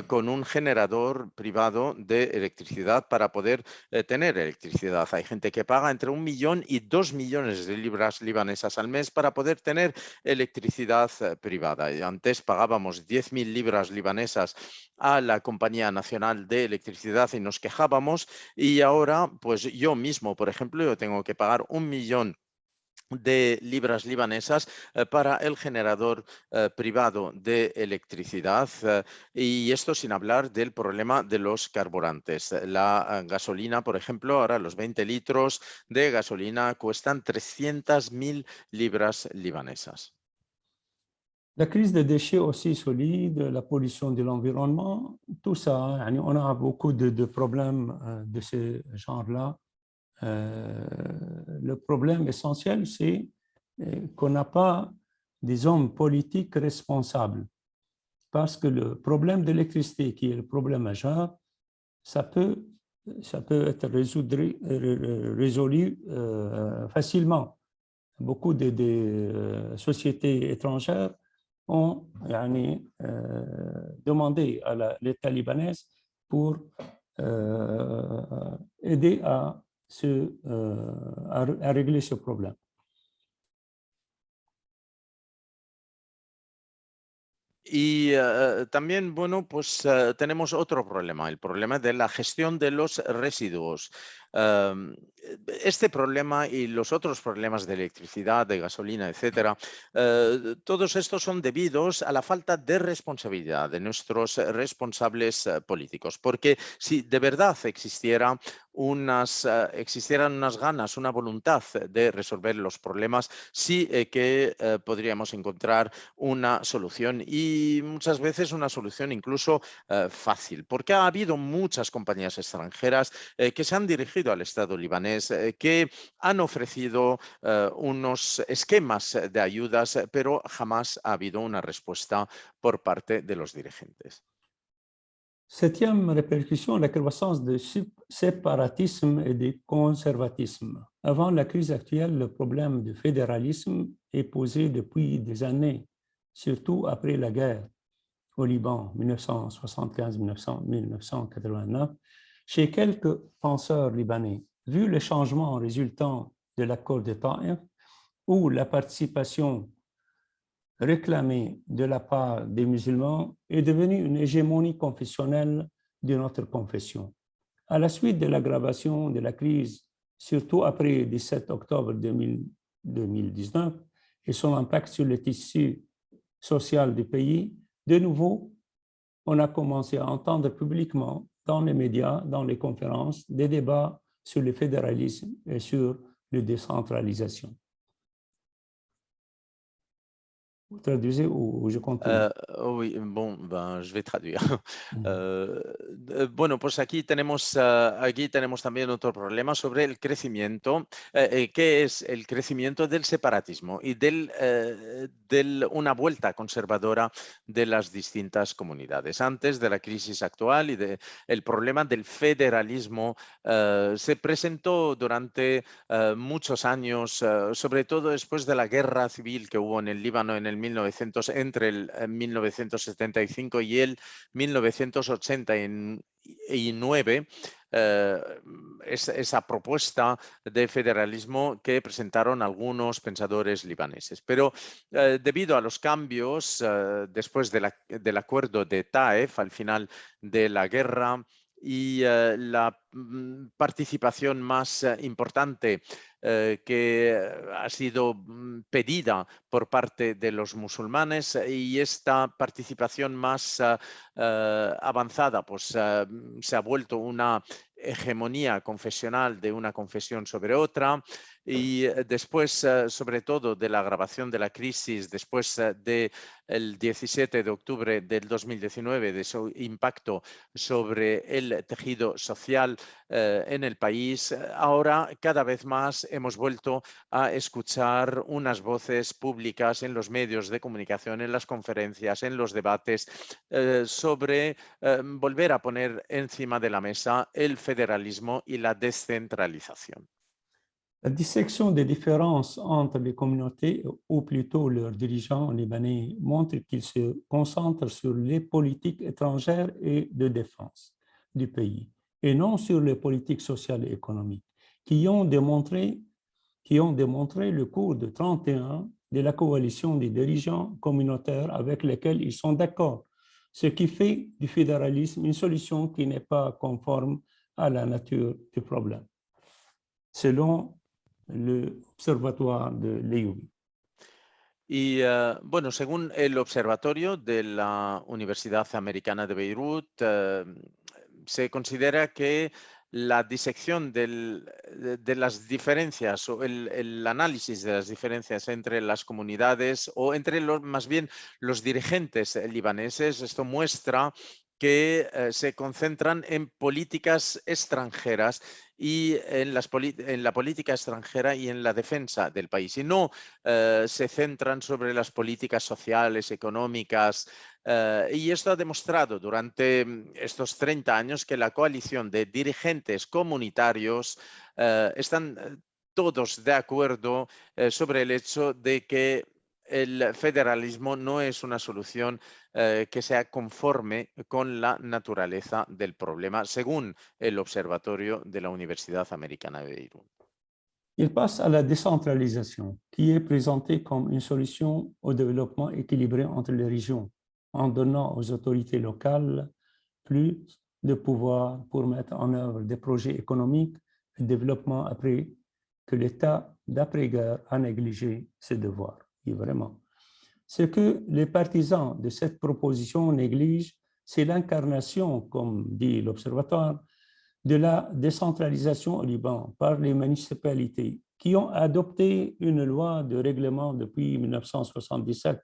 con un generador privado de electricidad para poder tener electricidad. Hay gente que paga entre 1 millón y 2 millones de libras libanesas al mes para poder tener electricidad privada. Y antes pagábamos 10.000 libras libanesas a la Compañía Nacional de Electricidad y nos quejábamos, y ahora pues yo mismo, por ejemplo, yo tengo que pagar 1 millón de libras libanesas para el generador privado de electricidad, y esto sin hablar del problema de los carburantes. La gasolina, por ejemplo, ahora los 20 litros de gasolina cuestan 300.000 libras libanesas. La crise des déchets aussi solide, la pollution de l'environnement, tout ça, on a beaucoup de problèmes de ce genre-là. Le problème essentiel, c'est qu'on n'a pas des hommes politiques responsables. Parce que le problème de l'électricité, qui est le problème majeur, ça peut être résolu facilement. Beaucoup de sociétés étrangères ont demandé à l'État libanais pour aider à régler ce problème. Y también, bueno, pues tenemos otro problema, el problema de la gestión de los residuos. Am, este problema y los otros problemas de electricidad, de gasolina, etcétera, todos estos son debidos a la falta de responsabilidad de nuestros responsables políticos. Porque si de verdad existieran unas ganas, una voluntad de resolver los problemas, sí que podríamos encontrar una solución y muchas veces una solución incluso fácil, porque ha habido muchas compañías extranjeras que se han dirigido al Estado libanés, que han ofrecido unos esquemas de ayudas, pero jamás ha habido una respuesta por parte de los dirigentes. Septième répercussion, la croissance du séparatisme et du conservatisme. Avant la crise actuelle, le problème du fédéralisme est posé depuis des années, surtout après la guerre au Liban, 1975-1989, chez quelques penseurs libanais. Vu le changement résultant de l'accord de Taïf, où la participation réclamée de la part des musulmans est devenue une hégémonie confessionnelle de notre confession. À la suite de l'aggravation de la crise, surtout après le 17 octobre 2019 et son impact sur le tissu social du pays, de nouveau, on a commencé à entendre publiquement dans les médias, dans les conférences, des débats sur le fédéralisme et sur la décentralisation. Vous traduisez ou je continue? Oui, bon, ben, je vais traduire. Bueno, pues aquí tenemos también otro problema sobre el crecimiento, que es el crecimiento del separatismo y una vuelta conservadora de las distintas comunidades. Antes de la crisis actual y del problema del federalismo, se presentó durante muchos años, sobre todo después de la guerra civil que hubo en el Líbano entre el 1975 y el 1989, esa propuesta de federalismo que presentaron algunos pensadores libaneses. Pero debido a los cambios después del acuerdo de Taif al final de la guerra y la participación más importante que ha sido pedida por parte de los musulmanes y esta participación más avanzada pues se ha vuelto una hegemonía confesional de una confesión sobre otra y después sobre todo de la agravación de la crisis después del 17 de octubre del 2019 de su impacto sobre el tejido social en el país, ahora cada vez más hemos vuelto a escuchar unas voces públicas en los medios de comunicación, en las conferencias, en los debates, sobre volver a poner encima de la mesa el federalismo y la descentralización. La dissection des différences entre les communautés, ou plutôt leurs dirigeants libanais, montre qu'ils se concentrent sur les politiques étrangères et de défense du pays, et non sur les politiques sociales et économiques, qui ont démontré le cours de 31 de la coalition des dirigeants communautaires avec lesquels ils sont d'accord, ce qui fait du fédéralisme une solution qui n'est pas conforme à la nature du problème, selon l'Observatoire de l'Eyoumi. Y bueno, según el observatorio de la Universidad Americana de Beirut, se considera que la disección de las diferencias o el análisis de las diferencias entre las comunidades o entre más bien los dirigentes libaneses, esto muestra que se concentran en políticas extranjeras y en la política extranjera y en la defensa del país. Y no se centran sobre las políticas sociales, económicas. Y esto ha demostrado durante estos 30 años que la coalición de dirigentes comunitarios están todos de acuerdo sobre el hecho de que el federalismo no es una solución que sea conforme con la naturaleza del problema, según el observatorio de la Universidad Americana de Beirut. Il passe à la décentralisation, qui est présentée comme une solution au développement équilibré entre les régions. en donnant aux autorités locales plus de pouvoir pour mettre en œuvre des projets économiques et de développement après que l'État d'après-guerre a négligé ses devoirs. Et vraiment. Ce que les partisans de cette proposition négligent, c'est l'incarnation, comme dit l'Observatoire, de la décentralisation au Liban par les municipalités qui ont adopté une loi de règlement depuis 1977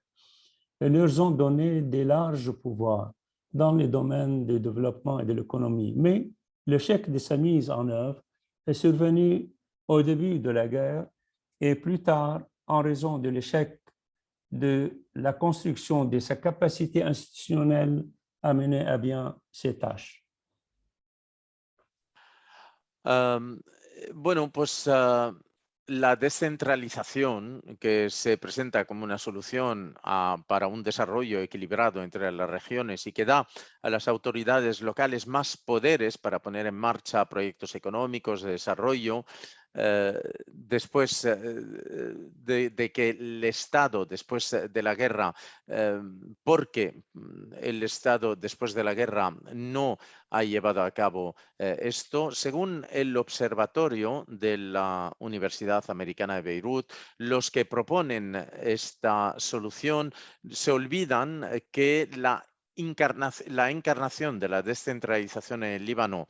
et leur ont donné des larges pouvoirs dans les domaines du développement et de l'économie. Mais l'échec de sa mise en œuvre est survenu au début de la guerre et plus tard en raison de l'échec de la construction de sa capacité institutionnelle à mener à bien ses tâches. Bueno, pues la descentralización que se presenta como una solución para un desarrollo equilibrado entre las regiones y que da a las autoridades locales más poderes para poner en marcha proyectos económicos de desarrollo, después de que el Estado, después de la guerra, porque el Estado después de la guerra no ha llevado a cabo esto, según el observatorio de la Universidad Americana de Beirut, los que proponen esta solución se olvidan que la encarnación de la descentralización en el Líbano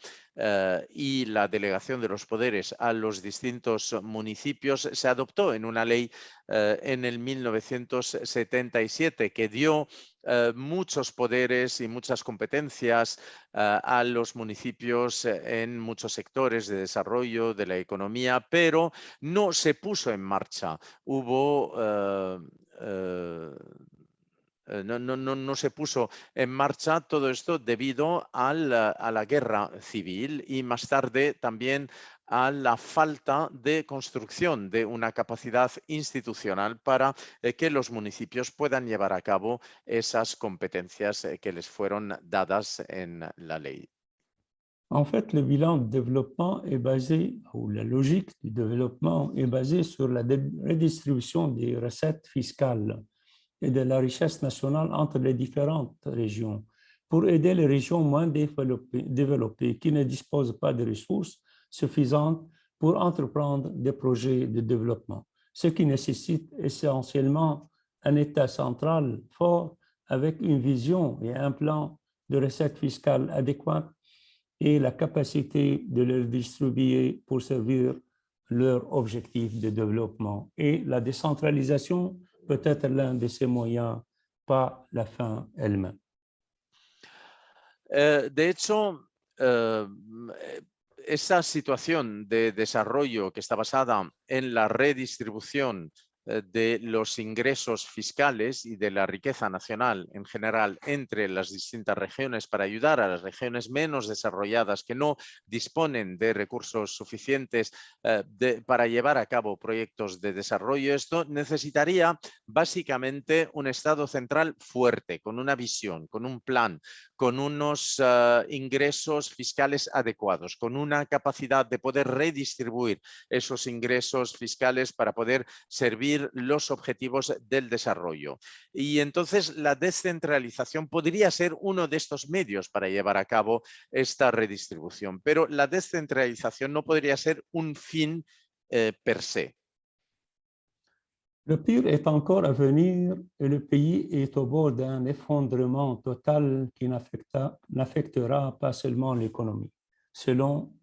y la delegación de los poderes a los distintos municipios se adoptó en una ley en el 1977 que dio muchos poderes y muchas competencias a los municipios en muchos sectores de desarrollo de la economía, pero no se puso en marcha. Hubo no se puso en marcha todo esto debido a la guerra civil y más tarde también a la falta de construcción de una capacidad institucional para que los municipios puedan llevar a cabo esas competencias que les fueron dadas en la ley. En fait, le bilan de développement est basé, ou la logique du développement est basée sur la redistribution des recettes fiscales et de la richesse nationale entre les différentes régions pour aider les régions moins développées qui ne disposent pas de ressources suffisantes pour entreprendre des projets de développement, ce qui nécessite essentiellement un État central fort avec une vision et un plan de recettes fiscales adéquates et la capacité de les distribuer pour servir leurs objectifs de développement. Et la décentralisation peut être l'un de ces moyens, pas la fin elle-même. De hecho, esa situación de desarrollo que está basada en la redistribución de los ingresos fiscales y de la riqueza nacional en general entre las distintas regiones para ayudar a las regiones menos desarrolladas que no disponen de recursos suficientes para llevar a cabo proyectos de desarrollo. Esto necesitaría básicamente un Estado central fuerte, con una visión, con un plan, con unos ingresos fiscales adecuados, con una capacidad de poder redistribuir esos ingresos fiscales para poder servir los objetivos del desarrollo. Y entonces la descentralización podría ser uno de estos medios para llevar a cabo esta redistribución, pero la descentralización no podría ser un fin per se. Le pire est encore à venir et le pays est au bord d'un effondrement total qui n'affectera pas seulement l'économie. Selon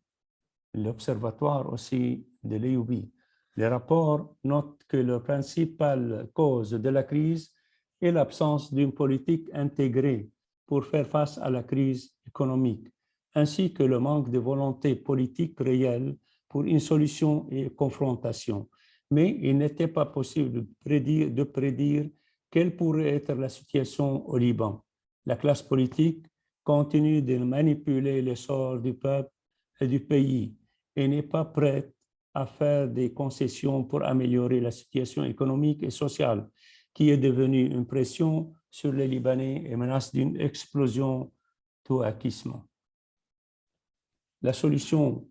l'Observatoire aussi de l'EUB, les rapports notent que la principale cause de la crise est l'absence d'une politique intégrée pour faire face à la crise économique, ainsi que le manque de volonté politique réelle pour une solution et confrontation. Mais il n'était pas possible de prédire quelle pourrait être la situation au Liban. La classe politique continue de manipuler les sorts du peuple et du pays et n'est pas prête à faire des concessions pour améliorer la situation économique et sociale, qui est devenue une pression sur les Libanais et menace d'une explosion du acquisement. La solution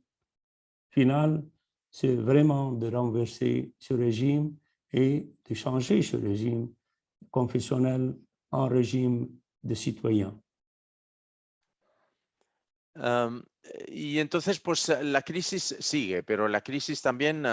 finale, c'est vraiment de renverser ce régime et de changer ce régime confessionnel en régime de citoyens. Y entonces, pues la crisis sigue, pero la crisis también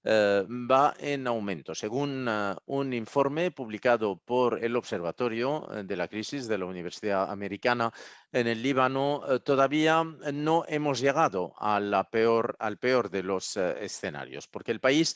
va en aumento. Según un informe publicado por el Observatorio de la Crisis de la Universidad Americana en el Líbano, todavía no hemos llegado al peor de los escenarios, porque el país,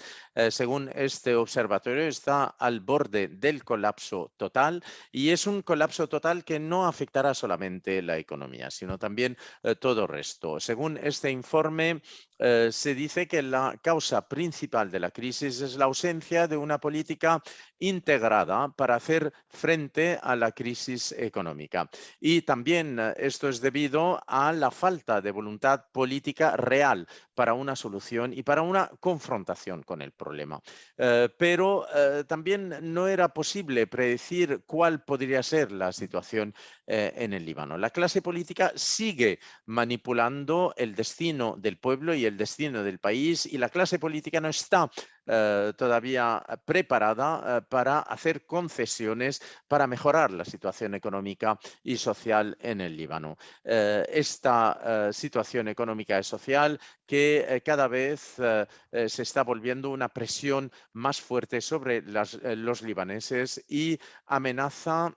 según este observatorio, está al borde del colapso total, y es un colapso total que no afectará solamente la economía, sino también todo el resto. Según este informe, se dice que la causa principal de la crisis es la ausencia de una política integrada para hacer frente a la crisis económica. Y también esto es debido a la falta de voluntad política real para una solución y para una confrontación con el problema. Pero también no era posible predecir cuál podría ser la situación en el Líbano. La clase política sigue manipulando el destino del pueblo y el destino del país, y la clase política no está todavía preparada para hacer concesiones para mejorar la situación económica y social en el Líbano. Esta situación económica y social que cada vez se está volviendo una presión más fuerte sobre los libaneses y amenaza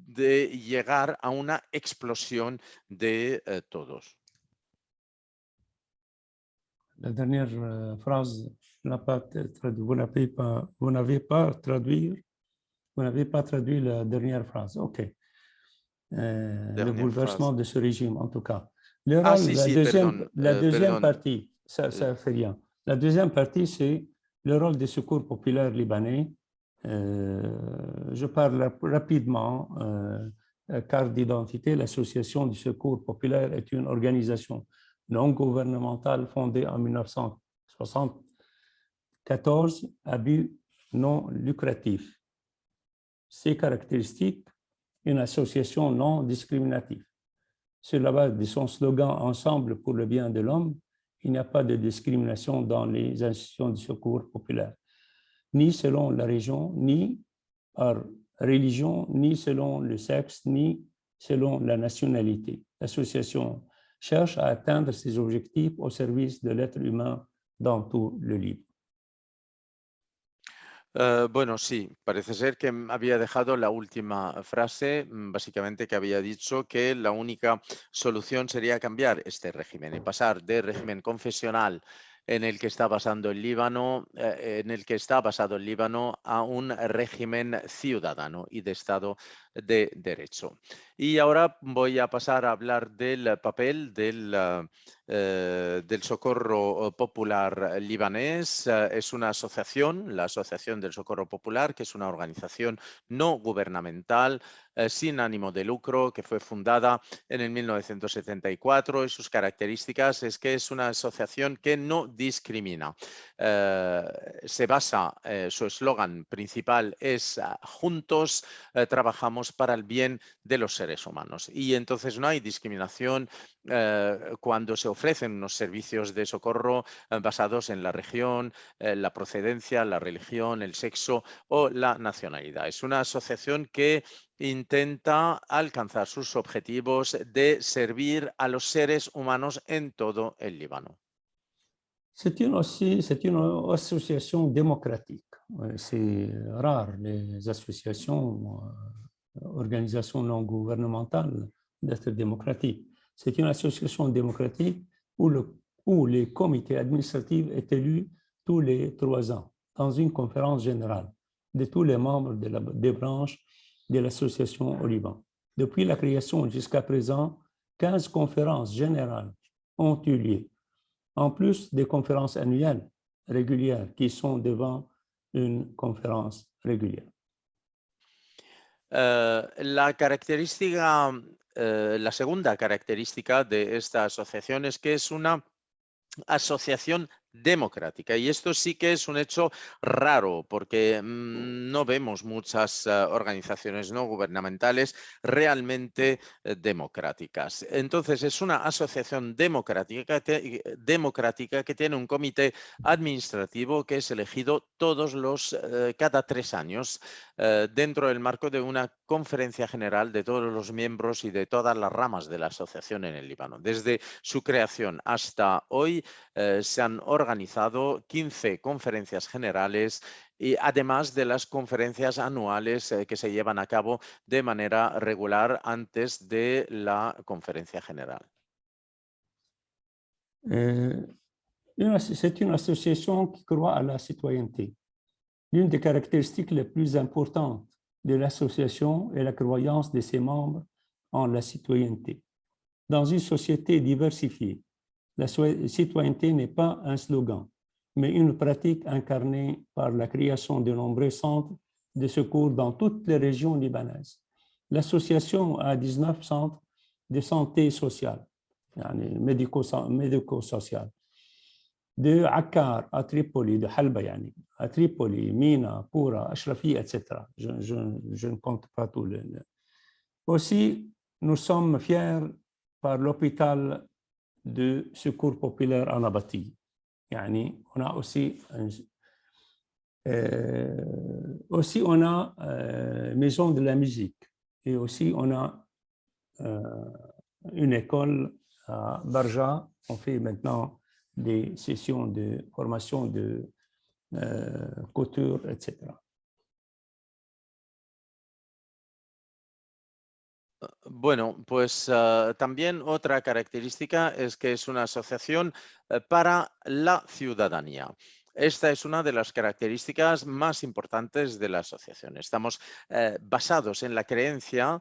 de llegar a una explosión de todos. La dernière phrase, vous n'avez pas traduit la dernière phrase. OK. Le bouleversement de ce régime, en tout cas. Le rôle, la deuxième partie, ça fait rien. La deuxième partie, c'est le rôle des secours populaires libanais. Je parle rapidement. Carte d'identité, l'Association du Secours Populaire est une organisation non gouvernementale fondée en 1974 à but non lucratif. Ses caractéristiques, une association non discriminative. Sur la base de son slogan « Ensemble pour le bien de l'homme », il n'y a pas de discrimination dans les institutions de secours populaire, ni selon la région, ni par religion, ni selon le sexe, ni selon la nationalité. L'association cherche à atteindre ses objectifs au service de l'être humain dans tout le Liban. Bueno, sí, parece ser que había dejado la última frase, básicamente que había dicho que la única solución sería cambiar este régimen y pasar de régimen confesional en el que está basado el Líbano, a un régimen ciudadano y de Estado de Derecho. Y ahora voy a pasar a hablar del papel del Socorro Popular Libanés. Es una asociación, la Asociación del Socorro Popular, que es una organización no gubernamental sin ánimo de lucro, que fue fundada en el 1974, y sus características es que es una asociación que no discrimina. Se basa, su eslogan principal es juntos trabajamos para el bien de los seres humanos, y entonces no hay discriminación cuando se ofrecen unos servicios de socorro basados en la región, la procedencia, la religión, el sexo o la nacionalidad. Es una asociación que intenta alcanzar sus objetivos de servir a los seres humanos en todo el Líbano. C'est une association démocratique. C'est rare, les associations, organisations non gouvernementales, d'être démocratiques. C'est une association démocratique où les comités administratifs est élu tous les 3 ans dans une conférence générale de tous les membres des branches de l'association au Liban. Depuis la création jusqu'à présent, 15 conférences générales ont eu lieu, en plus des conférences annuelles régulières qui sont devant une conférence régulière. La segunda característica de esta asociación es que es una asociación democrática. Y esto sí que es un hecho raro porque no vemos muchas organizaciones no gubernamentales realmente democráticas. Entonces es una asociación democrática que tiene un comité administrativo que es elegido cada 3 años dentro del marco de una conferencia general de todos los miembros y de todas las ramas de la asociación en el Líbano. Desde su creación hasta hoy se han organizado 15 conferencias generales y además de las conferencias anuales que se llevan a cabo de manera regular antes de la conferencia general. C'est une association qui croit à la citoyenneté. L'une des caractéristiques les plus importantes de l'association est la croyance de ses membres en la citoyenneté. Dans une société diversifiée, la citoyenneté n'est pas un slogan, mais une pratique incarnée par la création de nombreux centres de secours dans toutes les régions libanaises. L'association a 19 centres de santé sociale, médico-sociale, de Akkar à Tripoli, de Halba, à Tripoli, Mina, Poura, Ashrafi, etc. Je ne compte pas tous les. Aussi, nous sommes fiers par l'hôpital de secours populaire en Nabati. On a aussi on a maison de la musique et aussi on a une école à Barja. On fait maintenant des sessions de formation de couture, etc. Bueno, pues también otra característica es que es una asociación para la ciudadanía. Esta es una de las características más importantes de la asociación. Estamos basados en la creencia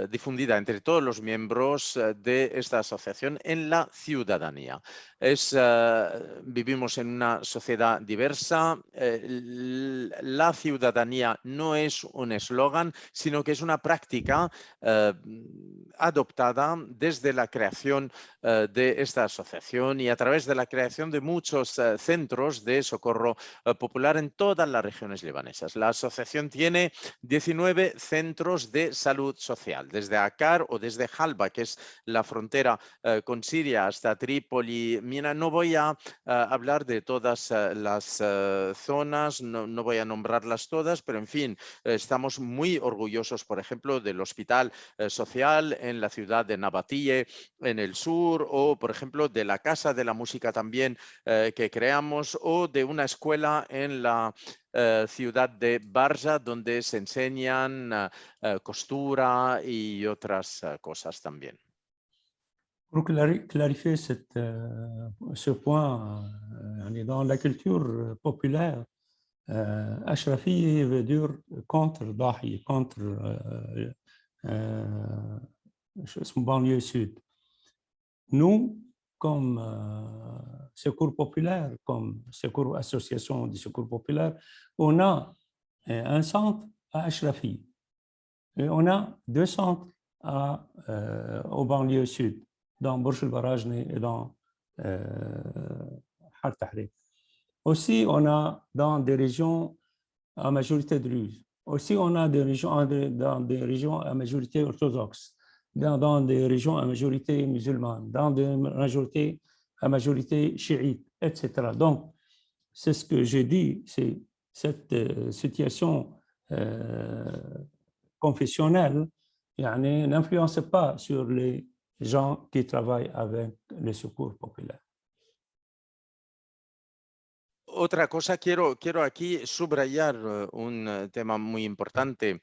difundida entre todos los miembros de esta asociación en la ciudadanía. Vivimos en una sociedad diversa. La ciudadanía no es un eslogan, sino que es una práctica adoptada desde la creación de esta asociación y a través de la creación de muchos centros de socorro popular en todas las regiones libanesas. La asociación tiene 19 centros de salud social, desde Akkar o desde Halba, que es la frontera con Siria, hasta Trípoli, Mina. No voy a hablar de todas las zonas, no voy a nombrarlas todas, pero en fin, estamos muy orgullosos, por ejemplo, del hospital social en la ciudad de Nabatie, en el sur, o por ejemplo de la Casa de la Música también que creamos, o de una escuela en la ciudad de Barja donde se enseñan costura y otras cosas también. Pour clarifier ce point, dans la culture populaire, Ashrafi veut dire contre Dahi, contre banlieue sud. Nous, comme secours populaire, comme association de secours populaire, on a un centre à Ashrafi et on a 2 centres au banlieue sud, dans Burj al-Barajni et dans Har Tahrir. Aussi, on a dans des régions à majorité druze. Aussi, on a dans des régions à majorité orthodoxe, dans des régions à majorité musulmane, dans des majorités à majorité chiite, etc. Donc, c'est ce que j'ai dit, c'est cette situation confessionnelle n'influence pas sur les gens qui travaillent avec le secours populaire. Otra cosa, quiero aquí subrayar un tema muy importante.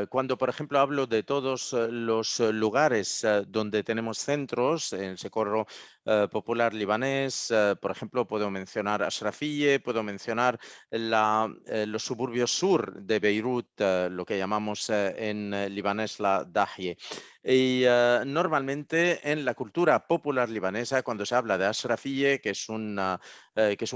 Cuando, por ejemplo, hablo de todos los lugares donde tenemos centros en el socorro popular libanés, por ejemplo, puedo mencionar Ashrafiye, puedo mencionar los suburbios sur de Beirut, lo que llamamos en libanés la Dahye. Y normalmente en la cultura popular libanesa, cuando se habla de Ashrafiye, que es un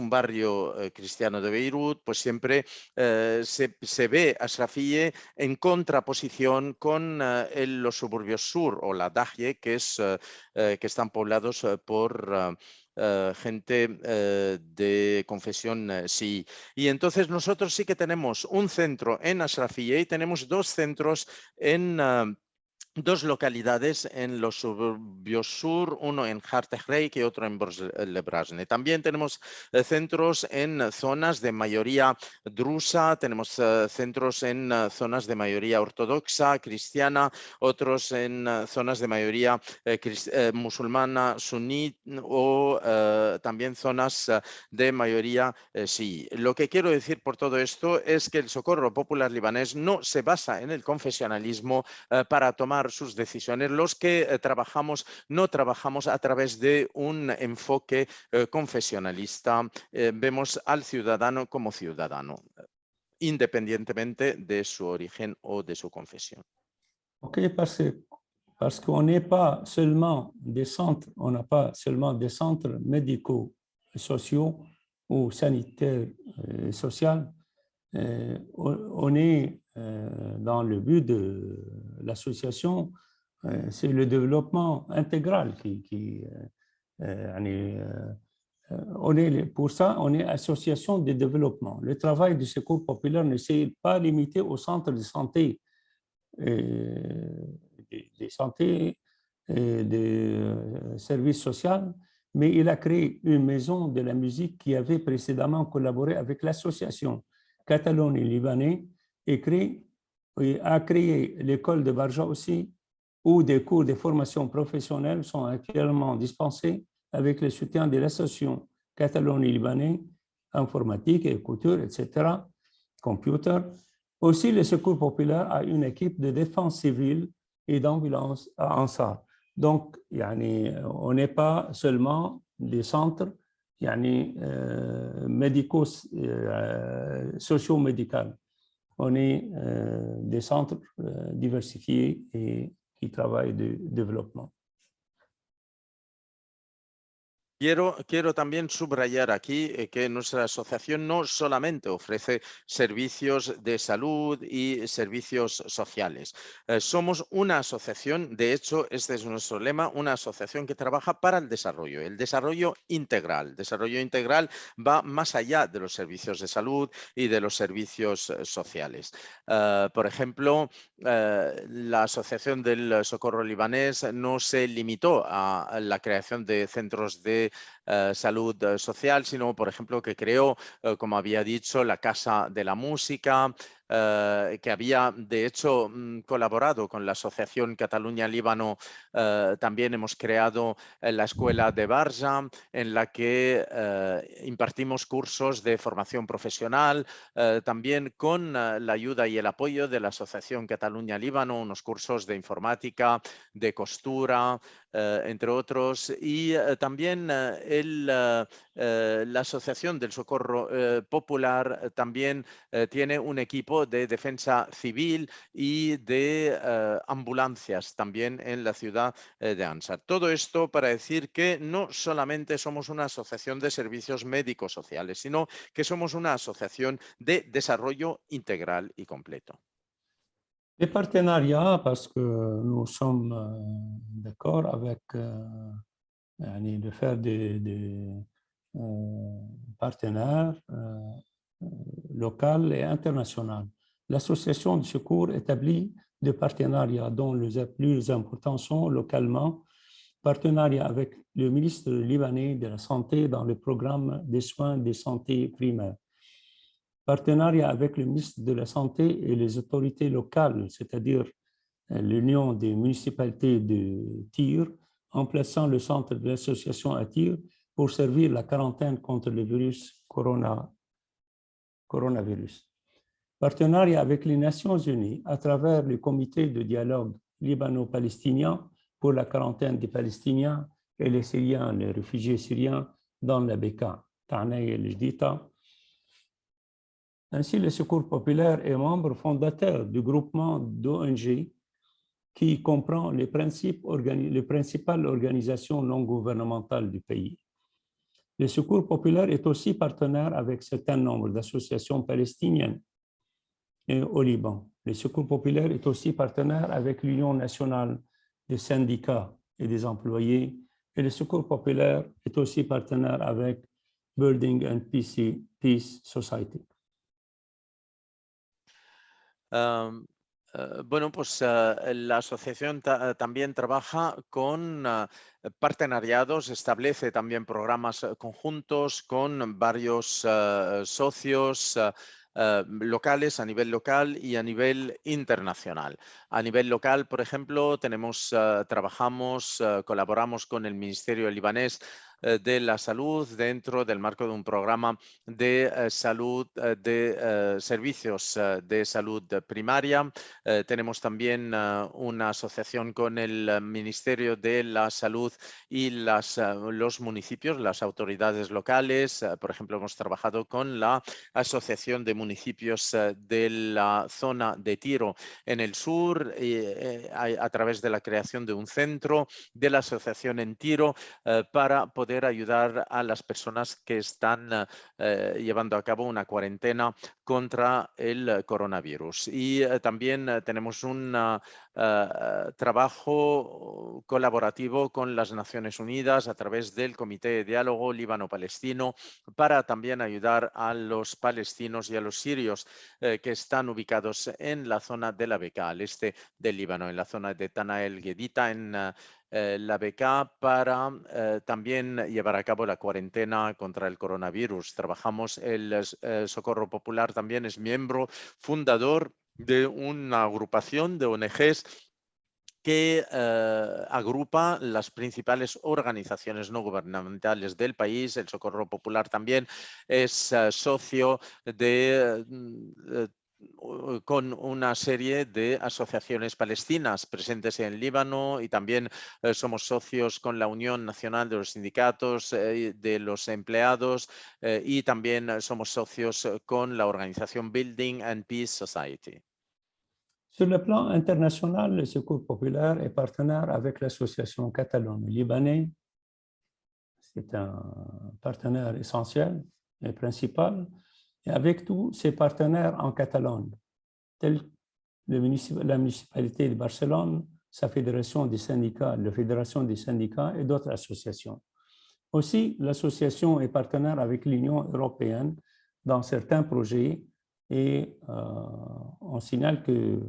barrio cristiano de Beirut, pues siempre se ve Ashrafiye en en contraposición con los suburbios sur o la Dahye, que están poblados por gente de confesión sí. Y entonces nosotros sí que tenemos un centro en Ashrafiyeh y tenemos dos centros en dos localidades en los suburbios sur, uno en Hartejreik y otro en Brozle-Brasne. También tenemos centros en zonas de mayoría drusa, tenemos centros en zonas de mayoría ortodoxa, cristiana, otros en zonas de mayoría musulmana, suní o también zonas de mayoría sí. Lo que quiero decir por todo esto es que el Socorro Popular Libanés no se basa en el confesionalismo para tomar sus decisiones. Los que no trabajamos a través de un enfoque confesionalista. Vemos al ciudadano como ciudadano, independientemente de su origen o de su confesión. Ok, parce qu'on n'est pas seulement des centres, on n'a pas seulement des centres médicaux, sociaux ou sanitaires et sociaux. On est dans le but de l'association, c'est le développement intégral pour ça, on est association de développement. Le travail du secours populaire ne s'est pas limité au centre de santé, des santé et des services sociaux, mais il a créé une maison de la musique qui avait précédemment collaboré avec l'association Catalogne Libanais et a créé l'école de Barja aussi, où des cours de formation professionnelle sont actuellement dispensés avec le soutien de l'association Catalogne Libanais, informatique et couture, etc., computer. Aussi, le Secours populaire a une équipe de défense civile et d'ambulance à Ansar. Donc, on n'est pas seulement des centres médicaux, socio-médicaux. On est des centres diversifiés et qui travaillent de développement. Quiero también subrayar aquí que nuestra asociación no solamente ofrece servicios de salud y servicios sociales. Somos una asociación, de hecho, este es nuestro lema, una asociación que trabaja para el desarrollo integral. El desarrollo integral va más allá de los servicios de salud y de los servicios sociales. Por ejemplo, la Asociación del Socorro Libanés no se limitó a la creación de centros de salud social, sino, por ejemplo, que creó, como había dicho, la Casa de la Música, que había, de hecho, colaborado con la Asociación Cataluña-Líbano. También hemos creado la Escuela de Barja, en la que impartimos cursos de formación profesional, también con la ayuda y el apoyo de la Asociación Cataluña-Líbano, unos cursos de informática, de costura, entre otros, y también la Asociación del Socorro Popular también tiene un equipo de defensa civil y de ambulancias también en la ciudad de Ansar. Todo esto para decir que no solamente somos una asociación de servicios médicos sociales, sino que somos una asociación de desarrollo integral y completo. Les partenariats, parce que nous sommes d'accord avec de faire des partenaires locaux et internationaux. L'association de secours établit des partenariats dont les plus importants sont localement partenariat avec le ministre libanais de la Santé dans le programme des soins de santé primaire. Partenariat avec le ministre de la Santé et les autorités locales, c'est-à-dire l'Union des municipalités de Tyr, en plaçant le centre de l'association à Tyr pour servir la quarantaine contre le virus coronavirus. Partenariat avec les Nations Unies à travers le comité de dialogue libano-palestinien pour la quarantaine des Palestiniens et les Syriens, les réfugiés syriens dans la Beka, Ta'nay et Jdita. Ainsi, le Secours populaire est membre fondateur du groupement d'ONG qui comprend les principales organisations non gouvernementales du pays. Le Secours populaire est aussi partenaire avec un certain nombre d'associations palestiniennes au Liban. Le Secours populaire est aussi partenaire avec l'Union nationale des syndicats et des employés, et le Secours populaire est aussi partenaire avec Building and Peace Society. Bueno, pues la asociación también trabaja con partenariados, establece también programas conjuntos con varios socios locales, a nivel local y a nivel internacional. A nivel local, por ejemplo, trabajamos, colaboramos con el Ministerio libanés de la Salud dentro del marco de un programa de salud, de servicios de salud primaria. Tenemos también una asociación con el Ministerio de la Salud y los municipios, las autoridades locales. Por ejemplo, hemos trabajado con la Asociación de Municipios de la zona de Tiro en el sur a través de la creación de un centro de la asociación en Tiro para poder ayudar a las personas que están llevando a cabo una cuarentena contra el coronavirus. Y también tenemos un trabajo colaborativo con las Naciones Unidas a través del Comité de Diálogo Líbano-Palestino para también ayudar a los palestinos y a los sirios que están ubicados en la zona de la Bekaa, al este del Líbano, en la zona de Tana el Gedita, en la Bekaa, para también llevar a cabo la cuarentena contra el coronavirus. Trabajamos, el Socorro Popular también es miembro fundador de una agrupación de ONGs que agrupa las principales organizaciones no gubernamentales del país. El Socorro Popular también es socio con una serie de asociaciones palestinas presentes en Líbano, y también somos socios con la Unión Nacional de los Sindicatos de los Empleados, y también somos socios con la organización Building and Peace Society. Sur le plan international, le Secours populaire est partenaire avec l'association Catalogne libanais. C'est un partenaire essentiel et principal. Et avec tous ses partenaires en Catalogne, tels la municipalité de Barcelone, sa fédération des syndicats, la fédération des syndicats et d'autres associations. Aussi, l'association est partenaire avec l'Union européenne dans certains projets, et on signale que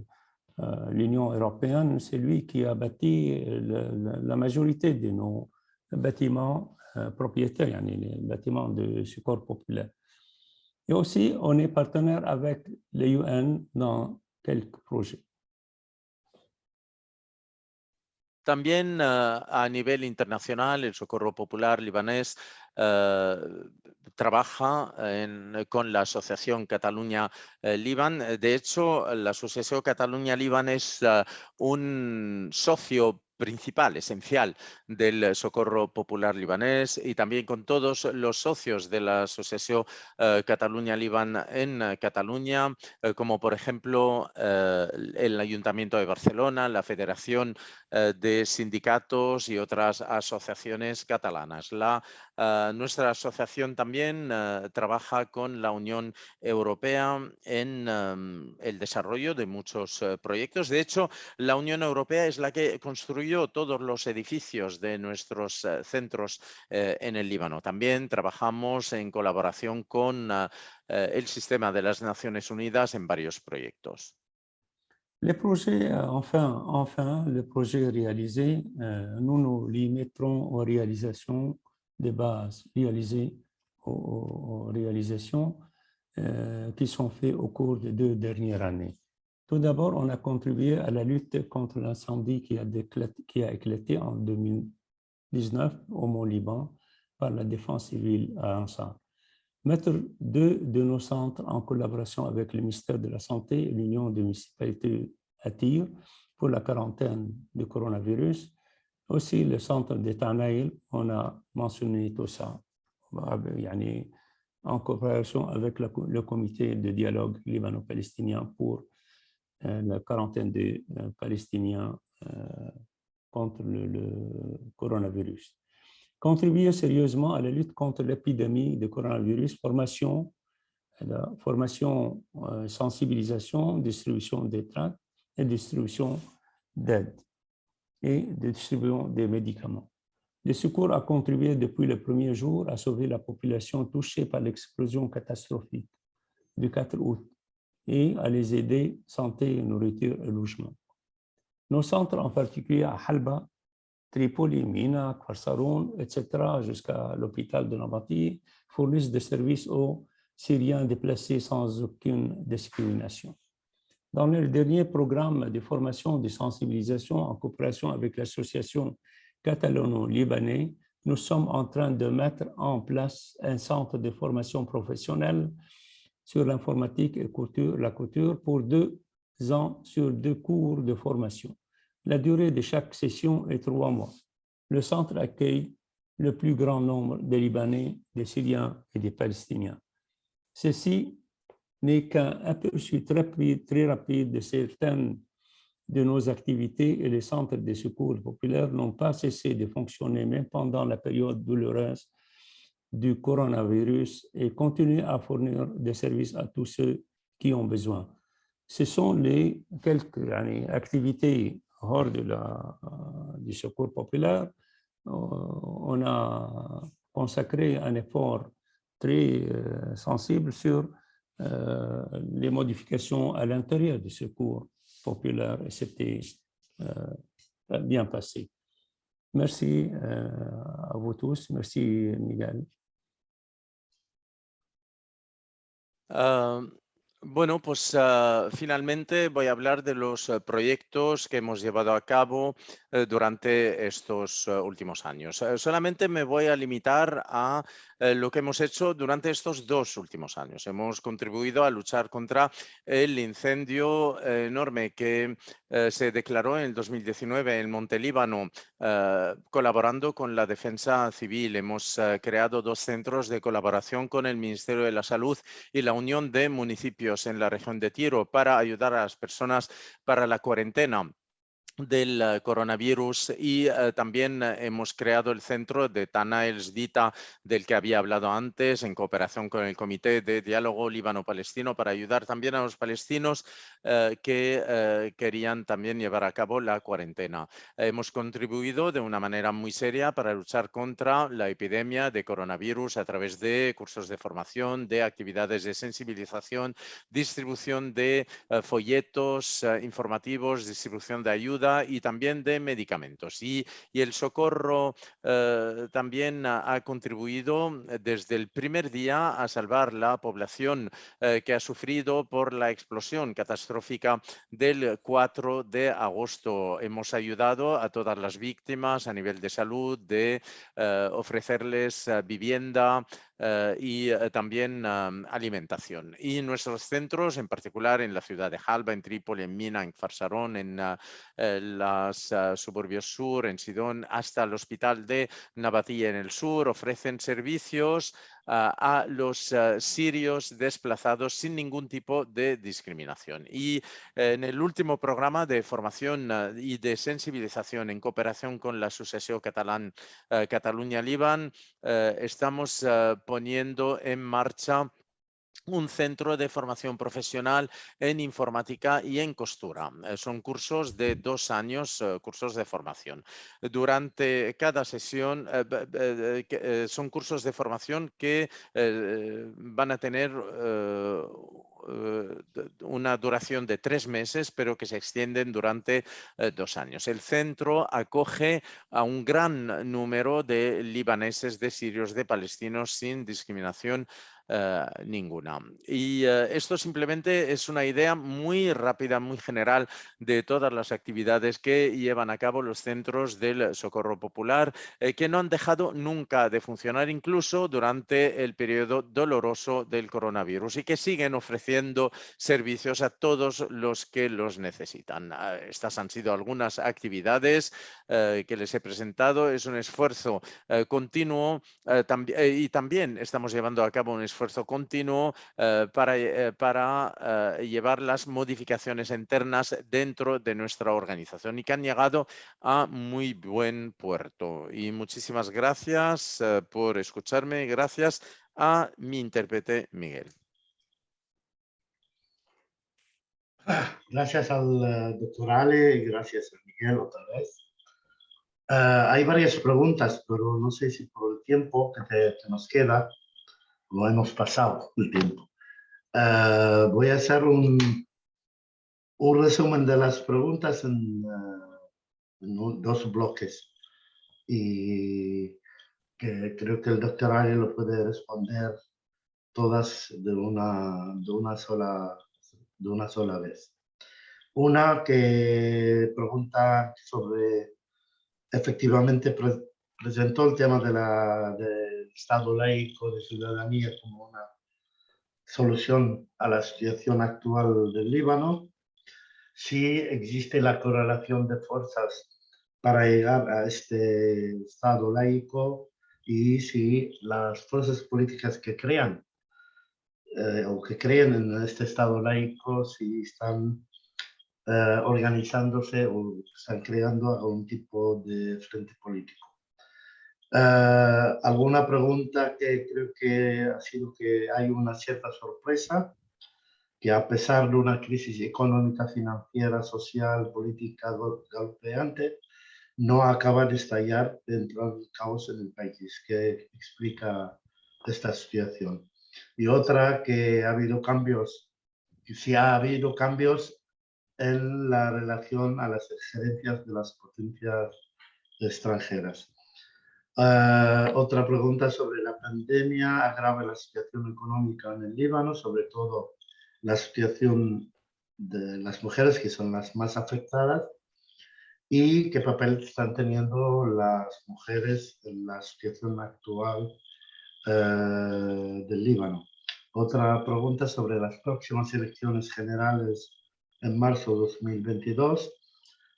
l'Union européenne, c'est lui qui a bâti la majorité de nos bâtiments propriétaires, les bâtiments de Secours populaire. Et aussi, on est partenaire avec les UN dans quelques projets. También a nivel internacional, el Socorro Popular libanés trabaja con la Asociación Cataluña-Líban. De hecho, la Asociación Cataluña-Líban es un socio principal, esencial del Socorro Popular libanés, y también con todos los socios de la Asociación Cataluña-Líban en Cataluña, como por ejemplo el Ayuntamiento de Barcelona, la Federación de Sindicatos y otras asociaciones catalanas. Nuestra asociación también trabaja con la Unión Europea en el desarrollo de muchos proyectos. De hecho, la Unión Europea es la que construyó todos los edificios de nuestros centros en el Líbano. También trabajamos en colaboración con el sistema de las Naciones Unidas en varios proyectos. Les projets, enfin, les projets réalisés, nous les mettrons aux réalisations de base, aux réalisations qui sont faites au cours des 2 dernières années. Tout d'abord, on a contribué à la lutte contre l'incendie qui a éclaté en 2019 au Mont-Liban par la défense civile à Ansar. Mettre 2 de nos centres en collaboration avec le ministère de la Santé et l'Union des municipalités à Tyr pour la quarantaine du coronavirus. Aussi, le centre de Tanaïl, on a mentionné tout ça en coopération avec le comité de dialogue libano-palestinien pour la quarantaine des Palestiniens contre le coronavirus. Contribuer sérieusement à la lutte contre l'épidémie de coronavirus, formation la formation, sensibilisation, distribution des tracts et distribution d'aide et distribution des médicaments. Le secours a contribué depuis le premier jour à sauver la population touchée par l'explosion catastrophique du 4 août et à les aider santé, nourriture et logement. Nos centres, en particulier à Halba, Tripoli, Mina, Kfarsaroun, etc., jusqu'à l'hôpital de Nabati, fournissent des services aux Syriens déplacés sans aucune discrimination. Dans le dernier programme de formation et de sensibilisation en coopération avec l'association catalano-libanais, nous sommes en train de mettre en place un centre de formation professionnelle sur l'informatique et la couture pour 2 ans sur 2 cours de formation. La durée de chaque session est 3 mois. Le centre accueille le plus grand nombre de Libanais, des Syriens et des Palestiniens. Ceci n'est qu'un aperçu très rapide de certaines de nos activités et les centres de secours populaires n'ont pas cessé de fonctionner même pendant la période douloureuse du coronavirus et continuent à fournir des services à tous ceux qui ont besoin. Ce sont les quelques activités hors du secours populaire. On a consacré un effort très sensible sur les modifications à l'intérieur du secours populaire et c'était bien passé. Merci à vous tous. Merci, Miguel. Bueno, pues finalmente voy a hablar de los proyectos que hemos llevado a cabo durante estos últimos años. Solamente me voy a limitar a lo que hemos hecho durante estos 2 últimos años. Hemos contribuido a luchar contra el incendio enorme que se declaró en el 2019 en Monte Líbano, colaborando con la Defensa Civil. Hemos creado 2 centros de colaboración con el Ministerio de la Salud y la Unión de Municipios en la región de Tiro para ayudar a las personas para la cuarentena del coronavirus y también hemos creado el centro de Tana El Sdita del que había hablado antes en cooperación con el Comité de Diálogo Líbano-Palestino para ayudar también a los palestinos que querían también llevar a cabo la cuarentena. Hemos contribuido de una manera muy seria para luchar contra la epidemia de coronavirus a través de cursos de formación, de actividades de sensibilización, distribución de folletos informativos, distribución de ayuda y también de medicamentos. Y el socorro también ha contribuido desde el primer día a salvar la población que ha sufrido por la explosión catastrófica del 4 de agosto. Hemos ayudado a todas las víctimas a nivel de salud, de ofrecerles vivienda y también alimentación. Y nuestros centros, en particular en la ciudad de Halba, en Trípoli, en Mina, en Kfarsaroun, en los suburbios sur, en Sidón, hasta el hospital de Nabatía en el sur, ofrecen servicios a los sirios desplazados sin ningún tipo de discriminación. Y en el último programa de formación y de sensibilización en cooperación con la Asociación Catalunya-Líban, estamos poniendo en marcha un centro de formación profesional en informática y en costura. Son cursos de 2 años, cursos de formación. Durante cada sesión son cursos de formación que van a tener una duración de 3 meses, pero que se extienden durante 2 años. El centro acoge a un gran número de libaneses, de sirios, de palestinos sin discriminación ninguna. Y esto simplemente es una idea muy rápida, muy general de todas las actividades que llevan a cabo los centros del Socorro Popular, que no han dejado nunca de funcionar, incluso durante el periodo doloroso del coronavirus, y que siguen ofreciendo servicios a todos los que los necesitan. Estas han sido algunas actividades que les he presentado. Es un esfuerzo continuo y también estamos llevando a cabo un esfuerzo continuo para llevar las modificaciones internas dentro de nuestra organización y que han llegado a muy buen puerto. Y muchísimas gracias por escucharme. Gracias a mi intérprete Miguel. Gracias al doctor Ale y gracias a Miguel otra vez. Hay varias preguntas, pero no sé si por el tiempo que nos queda lo hemos pasado el tiempo. Voy a hacer un resumen de las preguntas en dos bloques y que creo que el doctor Ale lo puede responder todas de una sola vez. Una que pregunta sobre, efectivamente presentó el tema del Estado laico de ciudadanía como una solución a la situación actual del Líbano, si existe la correlación de fuerzas para llegar a este Estado laico y si las fuerzas políticas que crean o que creen en este Estado laico, si están organizándose o están creando algún tipo de frente político. Alguna pregunta que creo que ha sido que hay una cierta sorpresa, que a pesar de una crisis económica, financiera, social, política golpeante, no acaba de estallar dentro del caos en el país, que explica esta situación. Y otra que ha habido cambios, que sí ha habido cambios en la relación a las excelencias de las potencias extranjeras. Otra pregunta sobre la pandemia agrava la situación económica en el Líbano, sobre todo la situación de las mujeres, que son las más afectadas, y qué papel están teniendo las mujeres en la situación actual del Líbano. Otra pregunta sobre las próximas elecciones generales en marzo de 2022,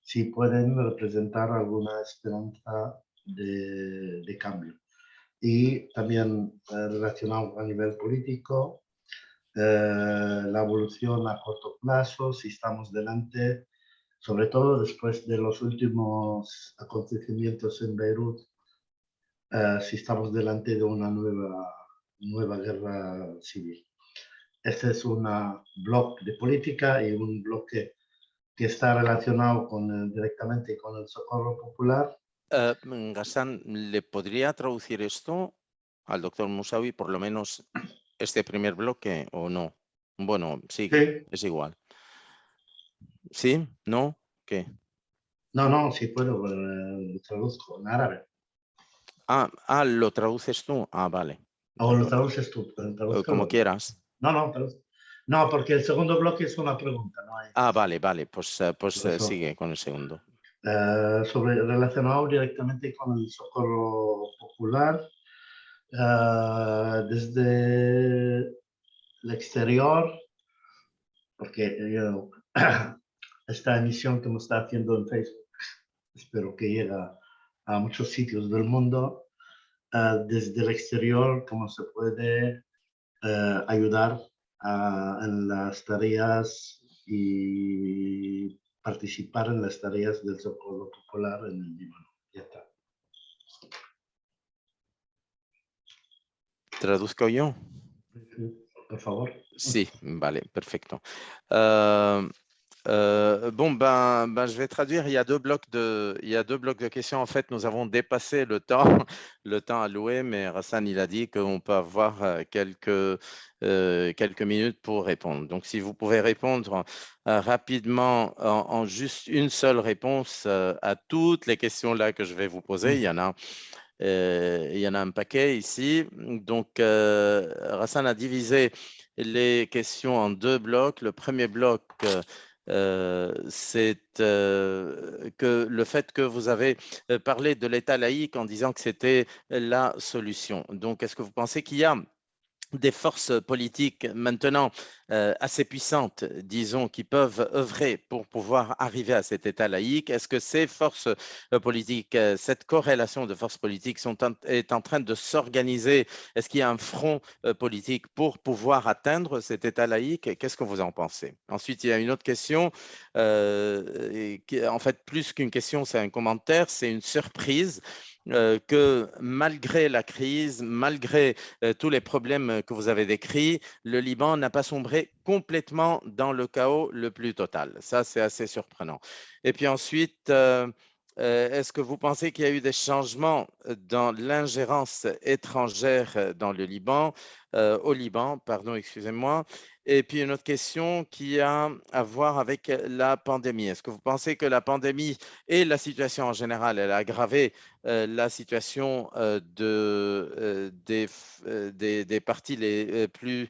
si pueden representar alguna esperanza de cambio. Y también relacionado a nivel político, la evolución a corto plazo, si estamos delante, sobre todo después de los últimos acontecimientos en Beirut, si estamos delante de una nueva guerra civil. Este es un bloque de política y un bloque que está relacionado directamente con el socorro popular. Ghassan, ¿le podría traducir esto al doctor Moussaoui, por lo menos este primer bloque, o no? Bueno, sigue, Sí. es igual. ¿Sí? ¿No? ¿Qué? No, sí puedo, lo traduzco en árabe. ¿Lo traduces tú? Vale. O lo traduces tú. Como quieras. No, no, porque el segundo bloque es una pregunta. No hay... Vale, pues sigue con el segundo. Relacionado directamente con el socorro popular, desde el exterior, porque esta emisión que me está haciendo en Facebook, espero que llegue a muchos sitios del mundo. Desde el exterior, cómo se puede ayudar en las tareas y participar en las tareas del socorro popular en el Líbano. Ya está. ¿Traduzco yo? Por favor. Sí, vale, perfecto. Je vais traduire. Il y a deux blocs de questions. En fait, nous avons dépassé le temps, le temps alloué, mais Ghassan, il a dit qu'on peut avoir quelques minutes pour répondre. Donc, si vous pouvez répondre rapidement en juste une seule réponse à toutes les questions là que je vais vous poser, il y en a un paquet ici. Donc, Ghassan a divisé les questions en deux blocs. Le premier bloc, c'est que le fait que vous avez parlé de l'État laïque en disant que c'était la solution. Donc, est-ce que vous pensez qu'il y a des forces politiques maintenant assez puissantes, disons, qui peuvent œuvrer pour pouvoir arriver à cet État laïque? Est-ce que ces forces politiques, cette corrélation de forces politiques est en train de s'organiser? Est-ce qu'il y a un front politique pour pouvoir atteindre cet État laïque? Qu'est-ce que vous en pensez? Ensuite, il y a une autre question, en fait, plus qu'une question, c'est un commentaire, c'est une surprise. que malgré la crise, malgré tous les problèmes que vous avez décrits, le Liban n'a pas sombré complètement dans le chaos le plus total. Ça, c'est assez surprenant. Et puis ensuite, est-ce que vous pensez qu'il y a eu des changements dans l'ingérence étrangère dans le Liban, au Liban, pardon, excusez-moi. Et puis une autre question qui a à voir avec la pandémie. Est-ce que vous pensez que la pandémie et la situation en général, elle a aggravé la situation des parties les plus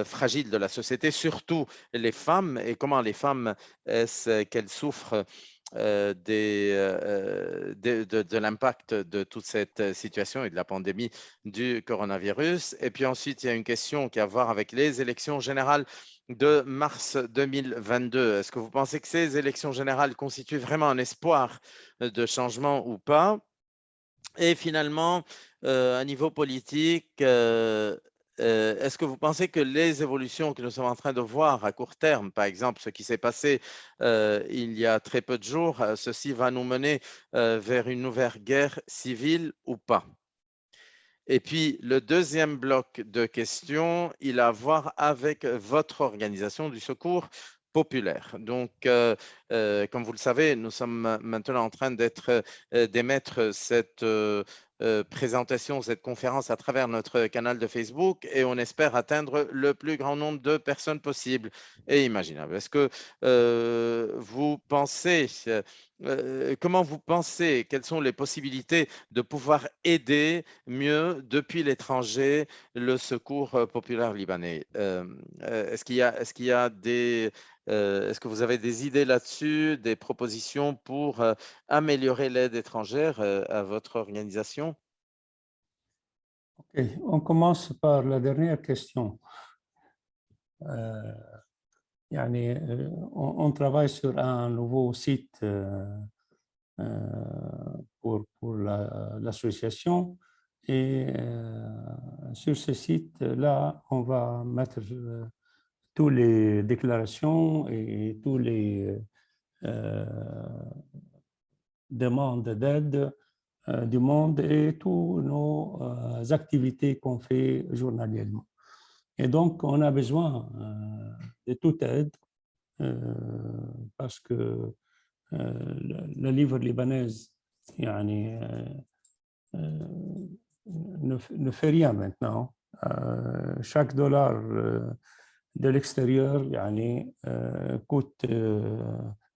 fragiles de la société, surtout les femmes, et comment les femmes, est-ce qu'elles souffrent de l'impact de toute cette situation et de la pandémie du coronavirus. Et puis ensuite, il y a une question qui a à voir avec les élections générales de mars 2022. Est-ce que vous pensez que ces élections générales constituent vraiment un espoir de changement ou pas? Et finalement, à niveau politique, est-ce que vous pensez que les évolutions que nous sommes en train de voir à court terme, par exemple ce qui s'est passé il y a très peu de jours, ceci va nous mener vers une nouvelle guerre civile ou pas? Et puis, le deuxième bloc de questions, il a à voir avec votre organisation du secours populaire. Donc, comme vous le savez, nous sommes maintenant en train d'émettre cette présentation, cette conférence à travers notre canal de Facebook et on espère atteindre le plus grand nombre de personnes possible et imaginable. Est-ce que vous pensez, comment vous pensez, quelles sont les possibilités de pouvoir aider mieux depuis l'étranger le secours populaire libanais? Est-ce qu'il y a est-ce que vous avez des idées là-dessus, des propositions pour améliorer l'aide étrangère à votre organisation? Ok, on commence par la dernière question. يعني, on travaille sur un nouveau site pour l'association et sur ce site-là, on va mettre toutes les déclarations et tous les demandes d'aide du monde et toutes nos activités qu'on fait journalièrement. Et donc, on a besoin de toute aide parce que la livre libanaise يعني, ne fait rien maintenant. Chaque dollar de l'extérieur يعني, coûte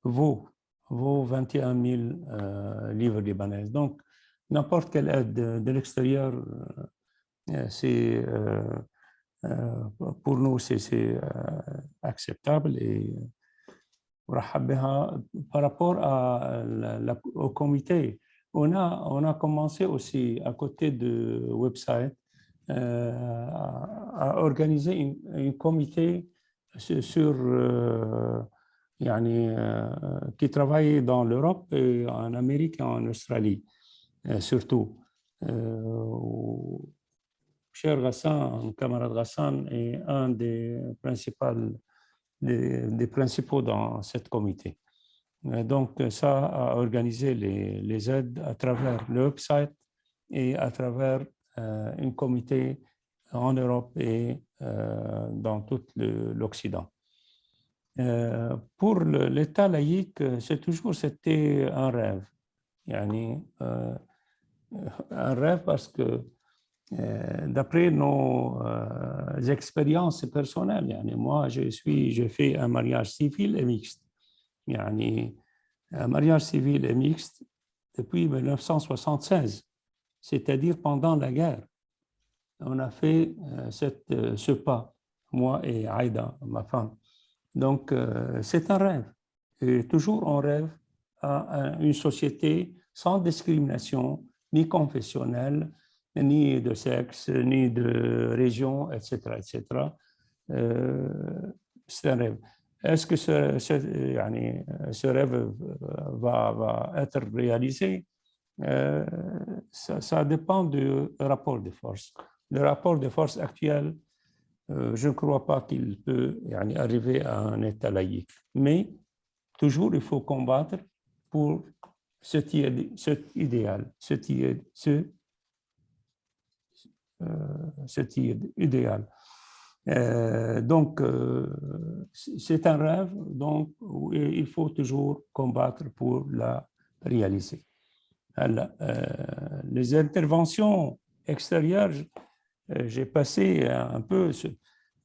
vaut 21 000 livres libanaises. Donc, n'importe quelle aide de l'extérieur, c'est pour nous, c'est acceptable et par rapport au comité, on a commencé aussi à côté du website à organiser un comité sur يعني, qui travaille dans l'Europe et en Amérique et en Australie surtout. Cher Ghassan, camarade Ghassan, est un des principaux dans ce comité. Donc, ça a organisé les aides à travers le website et à travers un comité en Europe et dans tout l'Occident. Pour l'État laïque, c'était un rêve. Yani, un rêve parce que d'après nos expériences personnelles, yani, moi, j'ai fait un mariage civil et mixte. Yani, un mariage civil et mixte depuis 1976, c'est-à-dire pendant la guerre. On a fait ce pas, moi et Aïda, ma femme. Donc, c'est un rêve. Et toujours on rêve à une société sans discrimination, ni confessionnelle, ni de sexe, ni de région, etc. etc. C'est un rêve. Est-ce que ce rêve va être réalisé? Ça dépend du rapport de force. Le rapport de force actuel, je ne crois pas qu'il peut arriver à un état laïque. Mais toujours, il faut combattre pour cet idéal, cet idéal. Donc, c'est un rêve, donc il faut toujours combattre pour la réaliser. Alors, les interventions extérieures, j'ai passé un peu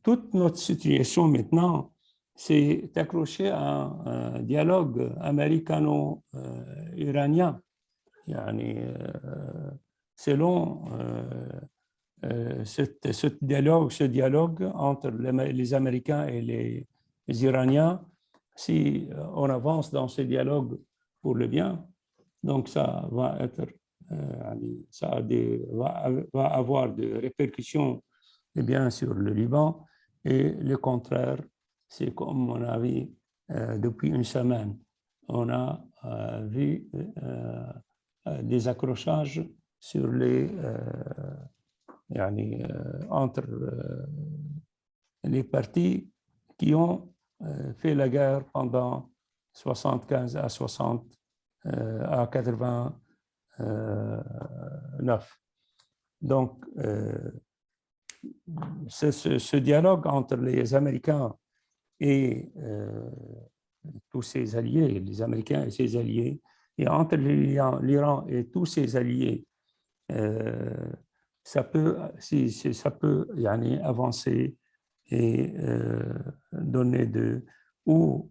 toute notre situation maintenant, c'est accroché à un dialogue américano-iranien. Selon ce dialogue entre les Américains et les Iraniens, si on avance dans ce dialogue pour le bien, donc ça va être, va avoir des répercussions bien sur le Liban, et le contraire, c'est comme on a vu depuis une semaine, on a vu des accrochages sur les entre les partis qui ont fait la guerre pendant 75 à 60 à 89. Donc, ce dialogue entre les Américains et tous ses alliés, les Américains et ses alliés, et entre l'Iran et tous ses alliés, ça peut avancer et donner ou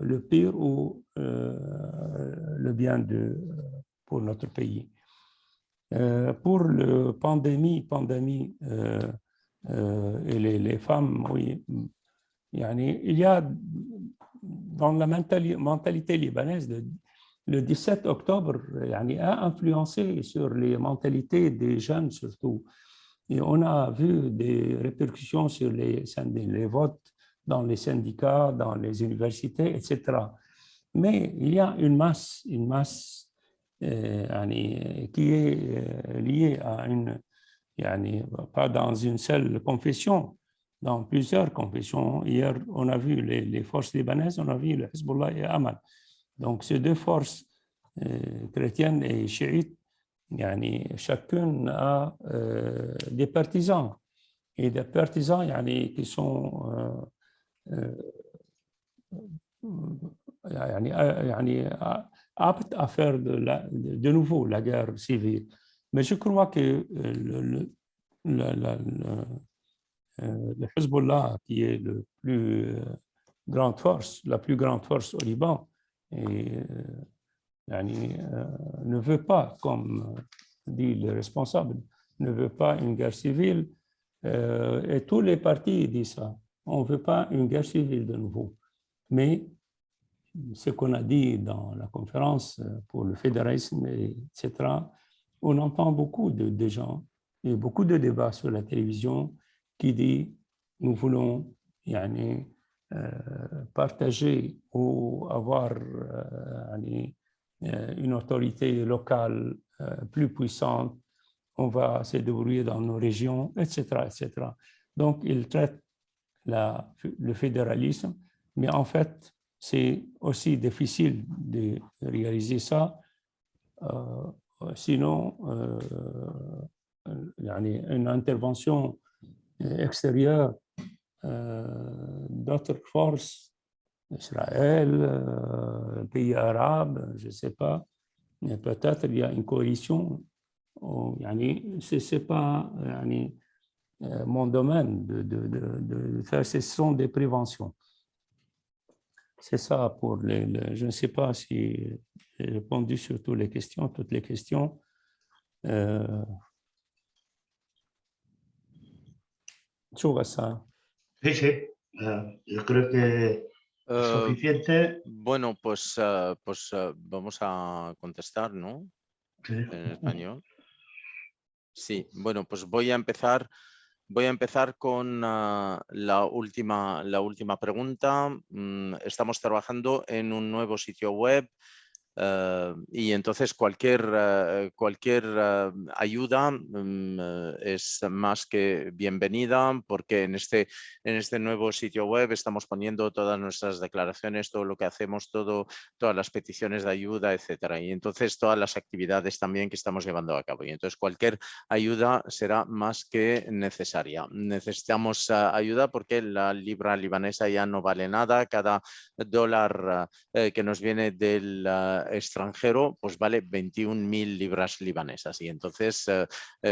le pire ou le bien pour notre pays. Pour la pandémie et les femmes, oui, il y a dans la mentalité libanaise, le 17 octobre a influencé sur les mentalités des jeunes surtout. Et on a vu des répercussions sur les votes dans les syndicats, dans les universités, etc. Mais il y a une masse qui est liée à pas dans une seule confession, dans plusieurs confessions. Hier, on a vu les forces libanaises, on a vu le Hezbollah et Amal. Donc, ces deux forces chrétiennes et chiites, chacune a des partisans, et des partisans qui sont aptes à faire de nouveau la guerre civile. Mais je crois que le Hezbollah, qui est la plus grande force au Liban, et ne veut pas, comme dit le responsable, ne veut pas une guerre civile, et tous les partis disent ça. On ne veut pas une guerre civile de nouveau. Mais ce qu'on a dit dans la conférence pour le fédéralisme, etc., on entend beaucoup de gens et beaucoup de débats sur la télévision qui disent nous voulons partager ou avoir une autorité locale plus puissante, on va se débrouiller dans nos régions, etc., etc. Donc, ils traitent le fédéralisme, mais en fait, c'est aussi difficile de réaliser ça. Sinon, une intervention extérieure d'autres forces, Israël, pays arabes, je ne sais pas, mais peut-être il y a une coalition. Ce n'est pas mon domaine de faire, ce sont des préventions. C'est ça pour je ne sais pas si j'ai répondu sur toutes les questions. Sobre ça. Sí, sí. Yo creo que es suficiente. Bueno, pues vamos a contestar, ¿no? Sí. En español. Sí, bueno, pues voy a empezar con la última pregunta. Estamos trabajando en un nuevo sitio web Y entonces cualquier ayuda es más que bienvenida, porque en este nuevo sitio web estamos poniendo todas nuestras declaraciones, todo lo que hacemos, todas las peticiones de ayuda, etcétera. Y entonces todas las actividades también que estamos llevando a cabo. Y entonces cualquier ayuda será más que necesaria. Necesitamos ayuda porque la libra libanesa ya no vale nada. Cada dólar que nos viene del extranjero, pues vale 21.000 libras libanesas. Y entonces,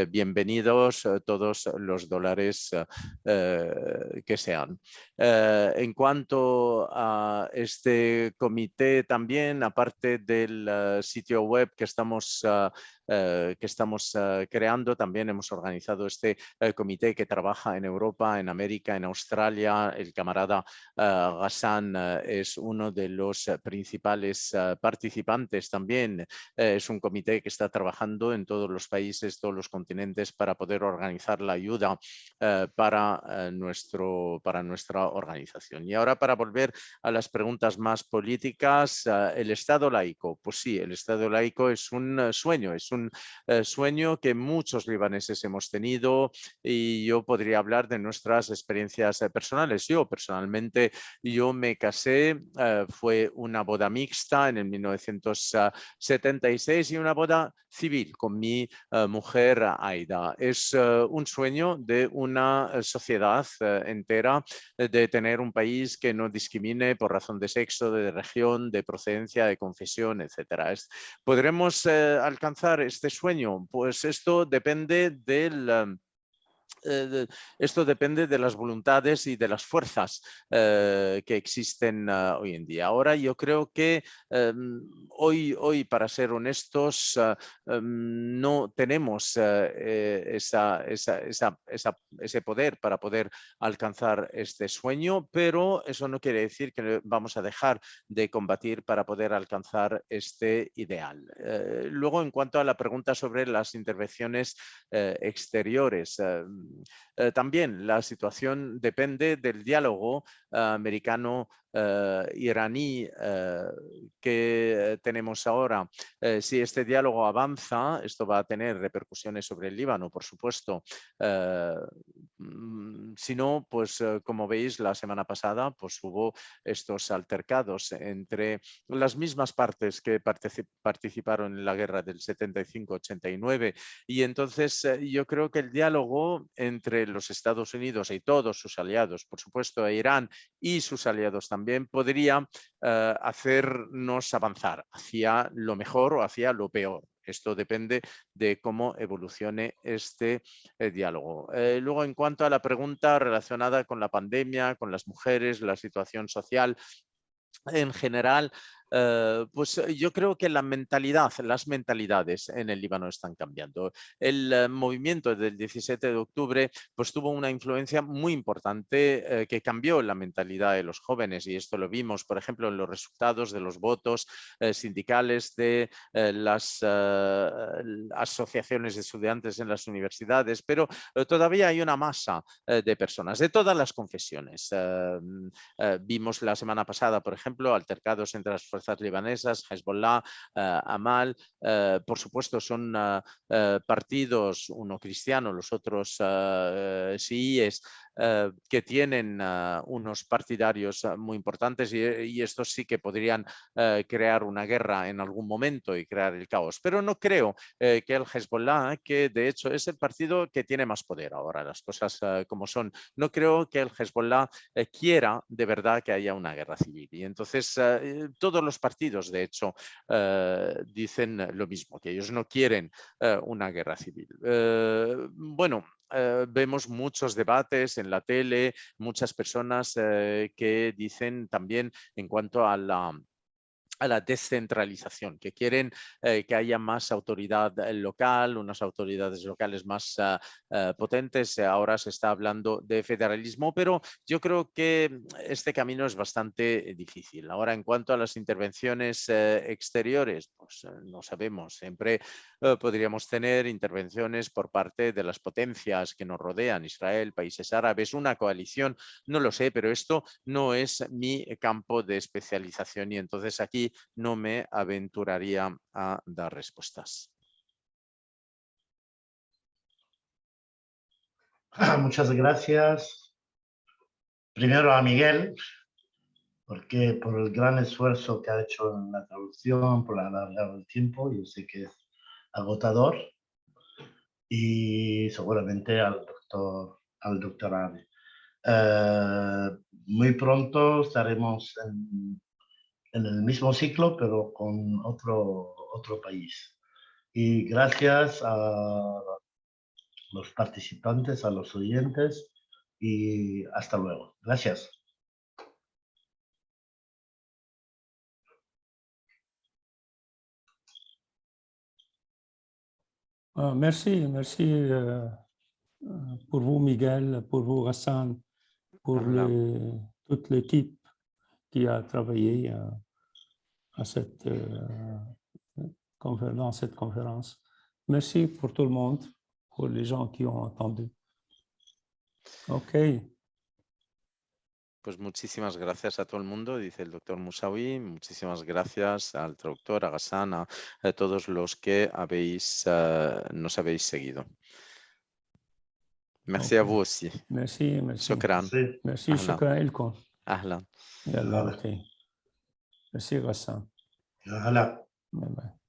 bienvenidos todos los dólares que sean. En cuanto a este comité también, aparte del sitio web que estamos creando, también hemos organizado este comité que trabaja en Europa, en América, en Australia. El camarada Ghassan es uno de los principales participantes también. Es un comité que está trabajando en todos los países, todos los continentes, para poder organizar la ayuda para nuestra organización. Y ahora, para volver a las preguntas más políticas, el Estado laico. Pues sí, el Estado laico es un sueño, sueño que muchos libaneses hemos tenido, y yo podría hablar de nuestras experiencias personales. Yo personalmente, yo me casé, fue una boda mixta en el 1976 y una boda civil con mi mujer Aida. Es un sueño de una sociedad entera, de tener un país que no discrimine por razón de sexo, de región, de procedencia, de confesión, etcétera. ¿Podremos alcanzar este sueño? Pues esto depende esto depende de las voluntades y de las fuerzas que existen hoy en día. Ahora yo creo que hoy, para ser honestos, no tenemos ese poder para poder alcanzar este sueño, pero eso no quiere decir que vamos a dejar de combatir para poder alcanzar este ideal. Luego, en cuanto a la pregunta sobre las intervenciones exteriores, también la situación depende del diálogo americano-iraní que tenemos ahora. Si este diálogo avanza, esto va a tener repercusiones sobre el Líbano, por supuesto. Si no, pues como veis, la semana pasada pues hubo estos altercados entre las mismas partes que participaron en la guerra del 75-89, y entonces yo creo que el diálogo entre los Estados Unidos y todos sus aliados, por supuesto Irán y sus aliados también, podría hacernos avanzar hacia lo mejor o hacia lo peor. Esto depende de cómo evolucione este diálogo. Luego, en cuanto a la pregunta relacionada con la pandemia, con las mujeres, la situación social en general, pues yo creo que las mentalidades en el Líbano están cambiando. El movimiento del 17 de octubre pues tuvo una influencia muy importante que cambió la mentalidad de los jóvenes, y esto lo vimos, por ejemplo, en los resultados de los votos sindicales de las asociaciones de estudiantes en las universidades, pero todavía hay una masa de personas de todas las confesiones. Vimos la semana pasada, por ejemplo, altercados entre las fuerzas libanesas, Hezbollah, Amal. Por supuesto, son partidos, uno cristiano, los otros chiíes, que tienen unos partidarios muy importantes, y estos sí que podrían crear una guerra en algún momento y crear el caos. Pero no creo que el Hezbollah, que de hecho es el partido que tiene más poder ahora, las cosas como son, no creo que el Hezbollah quiera de verdad que haya una guerra civil. Y entonces todos los partidos, de hecho, dicen lo mismo, que ellos no quieren una guerra civil. Bueno, vemos muchos debates en la tele, muchas personas que dicen también en cuanto a la descentralización, que quieren que haya más autoridad local, unas autoridades locales más potentes. Ahora se está hablando de federalismo, pero yo creo que este camino es bastante difícil. Ahora, en cuanto a las intervenciones exteriores, pues no sabemos. Siempre podríamos tener intervenciones por parte de las potencias que nos rodean, Israel, países árabes, una coalición, no lo sé, pero esto no es mi campo de especialización, y entonces aquí aquí no me aventuraría a dar respuestas. Muchas gracias. Primero a Miguel, porque por el gran esfuerzo que ha hecho en la traducción, por alargar el tiempo, yo sé que es agotador. Y seguramente al doctor Ave. Muy pronto estaremos en el mismo ciclo, pero con otro país. Y gracias a los participantes, a los oyentes, y hasta luego. Gracias. Merci pour vous, Miguel, pour vous, Hassan, pour toute l'équipe qui a travaillé dans cette conférence. Merci pour tout le monde, pour les gens qui ont entendu. Ok. Pues muchísimas gracias a todo el mundo, dice el doctor Moussaoui. Muchísimas gracias al traductor, a Ghassan, a todos los que nos habéis seguido. Merci à vous aussi. Merci. شكرا. Merci, شكرا لكم. أهلا. يلا اوكي. Merci Ghassan. Ojalá. Bye bye.